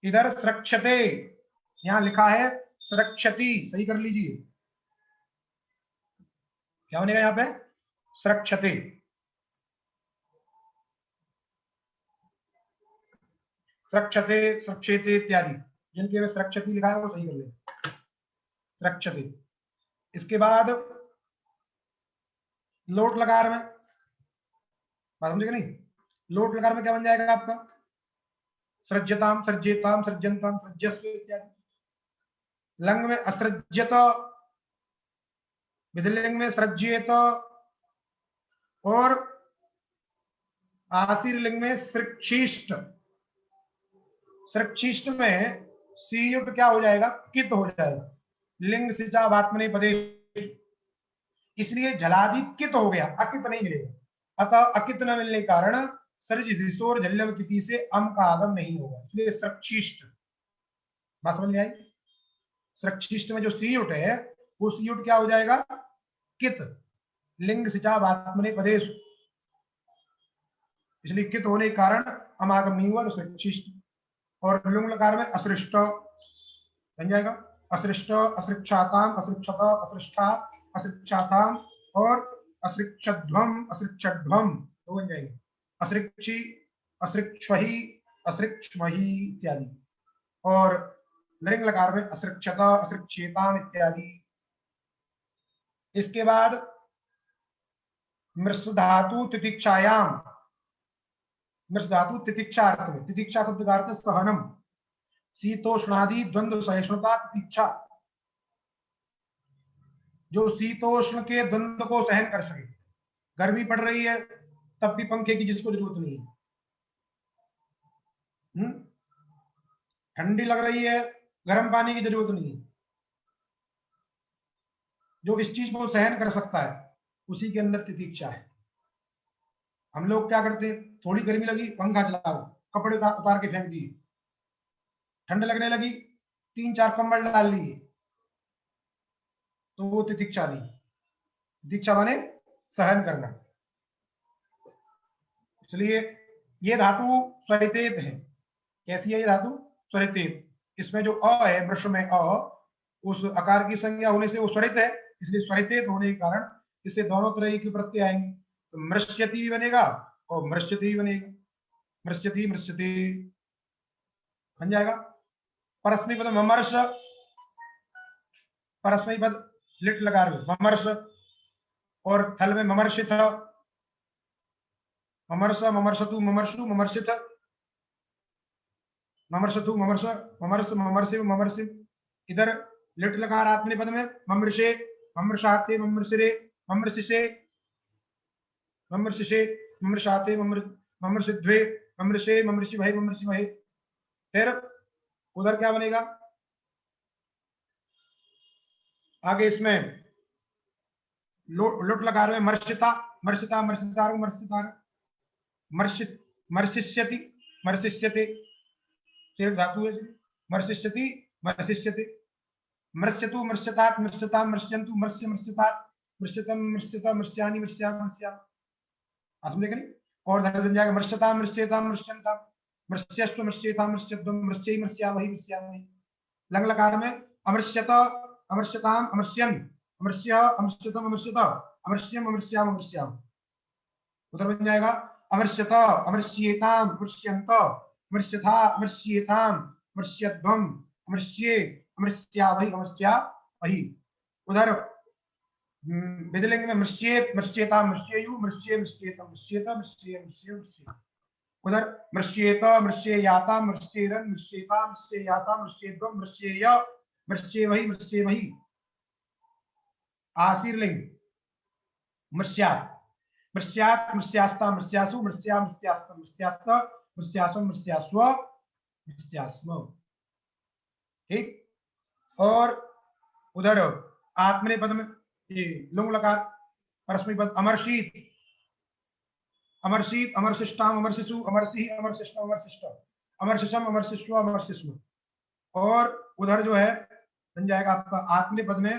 इधर सृक्षते, यहां लिखा है सृक्षति, सही कर लीजिए, क्या बनेगा यहां पे, सृक्षते, सृक्षते सृक्षेते इत्यादि, जिनके में सृक्षति लिखा है वो सही कर लेंगे, सृक्षते। इसके बाद लोट लकार में, बात समझे कि नहीं, लोट लकार में क्या बन जाएगा आपका, सृज्यताम सृज्येताम सृज्यंताम सृज्यस्व इत्यादि। लंग में असृज्यत, विधिलिंग में सृज्येत, और आशीर लिंग में सृक्षिष्ट, सृक्षिष्ट में सीयुट क्या हो जाएगा, कित हो जाएगा, लिंग सिचा वात्मने पदे, इसलिए जलादि कित हो गया, अकित नहीं मिलेगा, अतः अकित न मिलने के कारण सृज दिशोर झल्यम किति से अम का आगम नहीं होगा, इसलिए सृक्षिष्ट, बात समझ में आई। सृक्षिष्ट में जो सीयुट है वो सीयुट क्या हो जाएगा, कित, लिंग सिचा वात्मने पदेश, इसलिए कित होने के कारण अमागम नहीं हुआ, तो सृक्षिष्ट। और लुंग लकार में असृष्ट बन जाएगा, असृष्ट, असृक्षाताम, असृक्षत, असृष्टा, असृक्षाताम, और असृक्षध्वम, असृक्षध्वम तो बन जाएंगे, असृक्षी, असृक्षहि, असृक्षमहि इत्यादि। और लिंग लकार में असृक्षत, असृक्षेताम इत्यादि। इसके बाद मृष धातु तितिक्षायाम, मृष धातु तितिक्षा अर्थ में, तितिक्षा शब्द का अर्थ सहनम, शीतोष्णादि द्वंद्व सहिष्णुता तितिक्षा, जो शीतोष्ण के द्वंद्व को सहन कर सके, गर्मी पड़ रही है तब भी पंखे की जिसको जरूरत नहीं है, ठंडी लग रही है गर्म पानी की जरूरत नहीं है, जो इस चीज को सहन कर सकता है उसी के अंदर तितिक्षा है। हम लोग क्या करते हैं, थोड़ी गर्मी लगी पंखा चलाओ, कपड़े उतार के फेंक दिए, ठंड लगने लगी 3-4 कंबल डाल लिए, तो वो तितिक्षा नहीं, तितिक्षा माने सहन करना। इसलिए ये धातु स्वरितेत है, कैसी है ये धातु, स्वरितेत, इसमें जो अ है वृक्ष में अ, उस आकार की संज्ञा होने से वो स्वरित है, इसलिए स्वरितेत होने के कारण इससे दोनों तरह के प्रत्यय आएंगे, तो मृष्यति भी बनेगा और मृष्यति भी बनेगा, मृष्यति मृष्यति बन जाएगा। परस्मै पद ममर्ष, परस्मै पद लिट लगा रहे ममर्ष, और थल में ममर्षित, ममर्ष, ममर्षतु, ममर्षु, ममर्षित, ममर्षतु, ममर्ष, ममर्ष, ममर्षि, ममर्षि, इधर लिट लकार आत्मनेपद में ममृषे, ममृषाते, ममृषिरे, ममृषिषे, ममृषिषे, ममृषाते, ममृषिध्वे, ममृषे, ममृषिभे, ममृषिमहे। फिर उधर क्या बनेगा आगे इसमें लुट लकार में मर्षिता, मर्षिता, मर्षितार, मर्षितार, मर्षित, मर्षिष्यति, मर्षिष्यते, शेर धातु है, मर्षिष्यति, मर्षिष्यते, मर्ष्यतु, मर्ष्यतात्, मर्ष्यतां, मर्ष्यन्तु, मर्ष्य, मर्ष्यतात्, मर्ष्यतम, मर्ष्यता, मर्ष्यानि, मर्ष्या, मर्ष्या। समझे नहीं? और धन बन जाएगा मर्ष्यतां, मर्ष्येतां, मर्ष्यन्तां, मर्ष्यस्व, मर्ष्येतां, मर्ष्यद्वं, मर्ष्यै, मर्ष्यावहि, मर्ष्यामहि। लंग लकार में अमर्ष्यत, अमर्ष्यतां, अमर्ष्यन्, अमर्ष्य, अमर्ष्यतम, अमर्ष्यत, अमर्ष्यम, अमर्ष्याम, अमर्ष्याम। उधर बन जाएगा अमर्ष्यत, अमर्ष्येताम, अमर्ष्यन्त, अमर्ष्यथा, अमर्ष्येताम, अमर्ष्यध्वम, अमर्ष्ये, अमर्ष्यावहि, अमर्ष्यावहि। उधर विधिलिंग में मृष्येत, मृष्येता, मृष्येयु, मृष्ये, मृष्येत, मृष्येत, मृष्ये, मृष्ये, मृष्ये। उधर मृष्येत, मृष्येयाता, मृष्येरन, मृष्येता, मृष्येयाता, मृष्येद्वम, मृष्येय, मृष्येवहि, मृष्येमहि। आशीर्लिंग मृष्यात्, मृष्यात्, मृष्यास्ता, मृष्यासु, मृष्या, मृष्यास्त, मृष्यास्त, मृष्यासु, मृष्यास्व, मृष्यास्म। ठीक। और उधर आत्मनेपद में लुंग लकार परस्मैपद अमर्षीत, अमर्षीत, अमर्शिष्टाम, अमर्शिषु, अमर्षि, अमर्शिष्ट, अमर्शिष्ट, अमर्शिषम, अमर्शिष्व, अमर्शिष्म। और उधर जो है बन जाएगा आपका आत्मनेपद में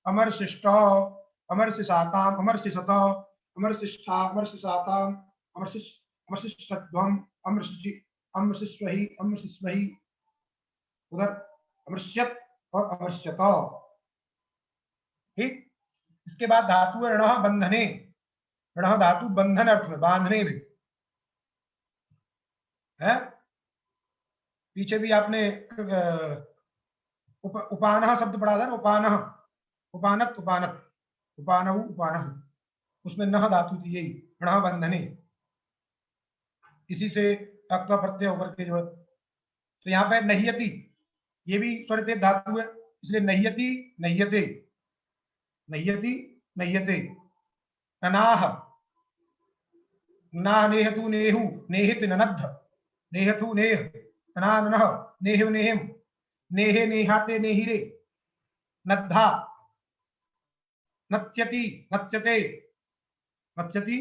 अमर्शिष्ट, अमर्शिषाताम, अमर्शिषत, अमर्शिष्ठा, अमर्शिषाताम, अमर्शिष्ठध्वम, अमर्षि, अमर्शिष्वहि, अमर्शिष्वहि। उधर अमर्ष्यत और अमर्ष्यत। ठीक। इसके बाद धातु है ऋण बंधने, ऋण धातु बंधन अर्थ में, बांधने में है। पीछे भी आपने उपानः शब्द पढ़ा था ना, उपानः, उपानत, उपानत, उपानहु, उपानः, उसमें नह धातु थी यही, ऋण बंधने। इसी से तक्ता प्रत्यय होकर के जो है, तो यहाँ पे नह्यति, ये भी स्वरित धातु है, इसलिए नह्यति, नह्यते, नह्यति, नह्यते। ननाह, ना, नेहतु, नेहु, नेहित, ननद्ध, नेहतु, नेह, नना, ननः, नेह, नेहिम, नेहे, नेहाते, नेहिरे, नद्धा, नत्स्यति, नत्स्यते, नत्स्यति,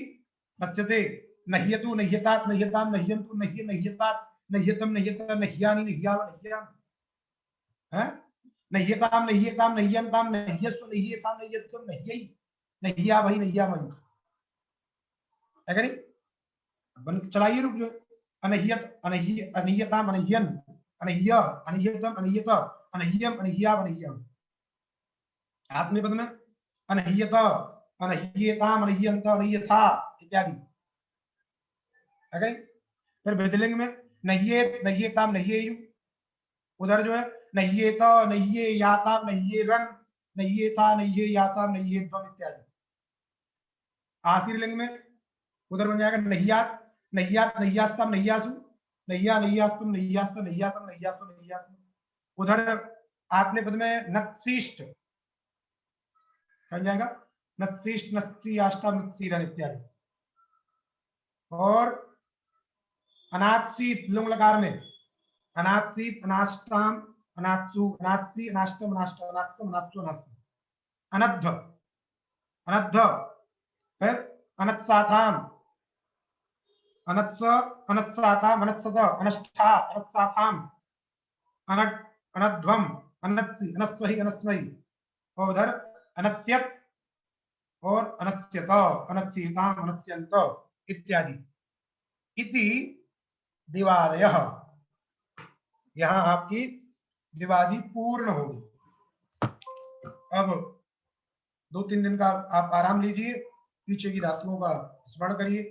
नत्स्यते। नह्यतु, नह्यतात्, नह्यताम, नह्यन्तु, नह्य, नह्यतात्, नह्यतम, नह्यत, नह्यानि, नह्याव, नह्याम, है। नह्यताम, नह्यताम, नह्यन्ताम, नह्यस्व, नह्येताम, नह्यत्वम, नह्यै, नह्यावहि, नह्यामहि। है कि नहीं? चलाइए, रुक जो अनह्यत, अनह्य, अनह्यताम, अनह्यन, अनह्य, अनह्यतम, अनह्यत, अनह्यम, अनह्याव, अनह्यम। आत्मनेपद में अनह्यत, अनह्येताम, अनह्यन्त, अनह्यथा इत्यादि। है कि नहीं? फिर विधिलिंग में नह्येत, नह्येताम, नह्येयु। उधर जो है नह्येत, नह्येयाताम, नह्येरन, नह्येथा, नह्येयाताम, नह्येध्वम इत्यादि। आशीर्लिंग में उधर बन जाएगा नह्यात, नह्यात, नह्यास्ताम, नह्यासु, नह्या, नह्यास्तम, नह्यास्त, नह्यासम, नह्यासु, नह्यासम। उधर आत्मनेपद में नत्सिष्ट बन जाएगा, नत्सिष्ट, नत्सियाष्टाम, नत्सीरन इत्यादि। और अनात्सीत लुंग लकार में अनात्सीत, अनाष्टाम, अनात्सु, अनात्सी, अनाष्टम, अनाष्ट, अनात्सम, अनात्सु, अनात्सु। अनद्ध, अनद्ध। फिर अनत्साथाम, अनत्स, अनत्साथाम, अनत्सत, अनष्ठा, अनत्साथाम, अनट, अनध्वम, अनत्सि, अनस्वहि, अनस्वहि। और उधर अनस्यत और अनस्यत, अनस्येताम, अनस्यन्त इत्यादि। इति दिवादयः। यहां आपकी दिवादी पूर्ण हो गई। अब 2-3 दिन का आप आराम लीजिए, पीछे की धातुओं का स्मरण करिए।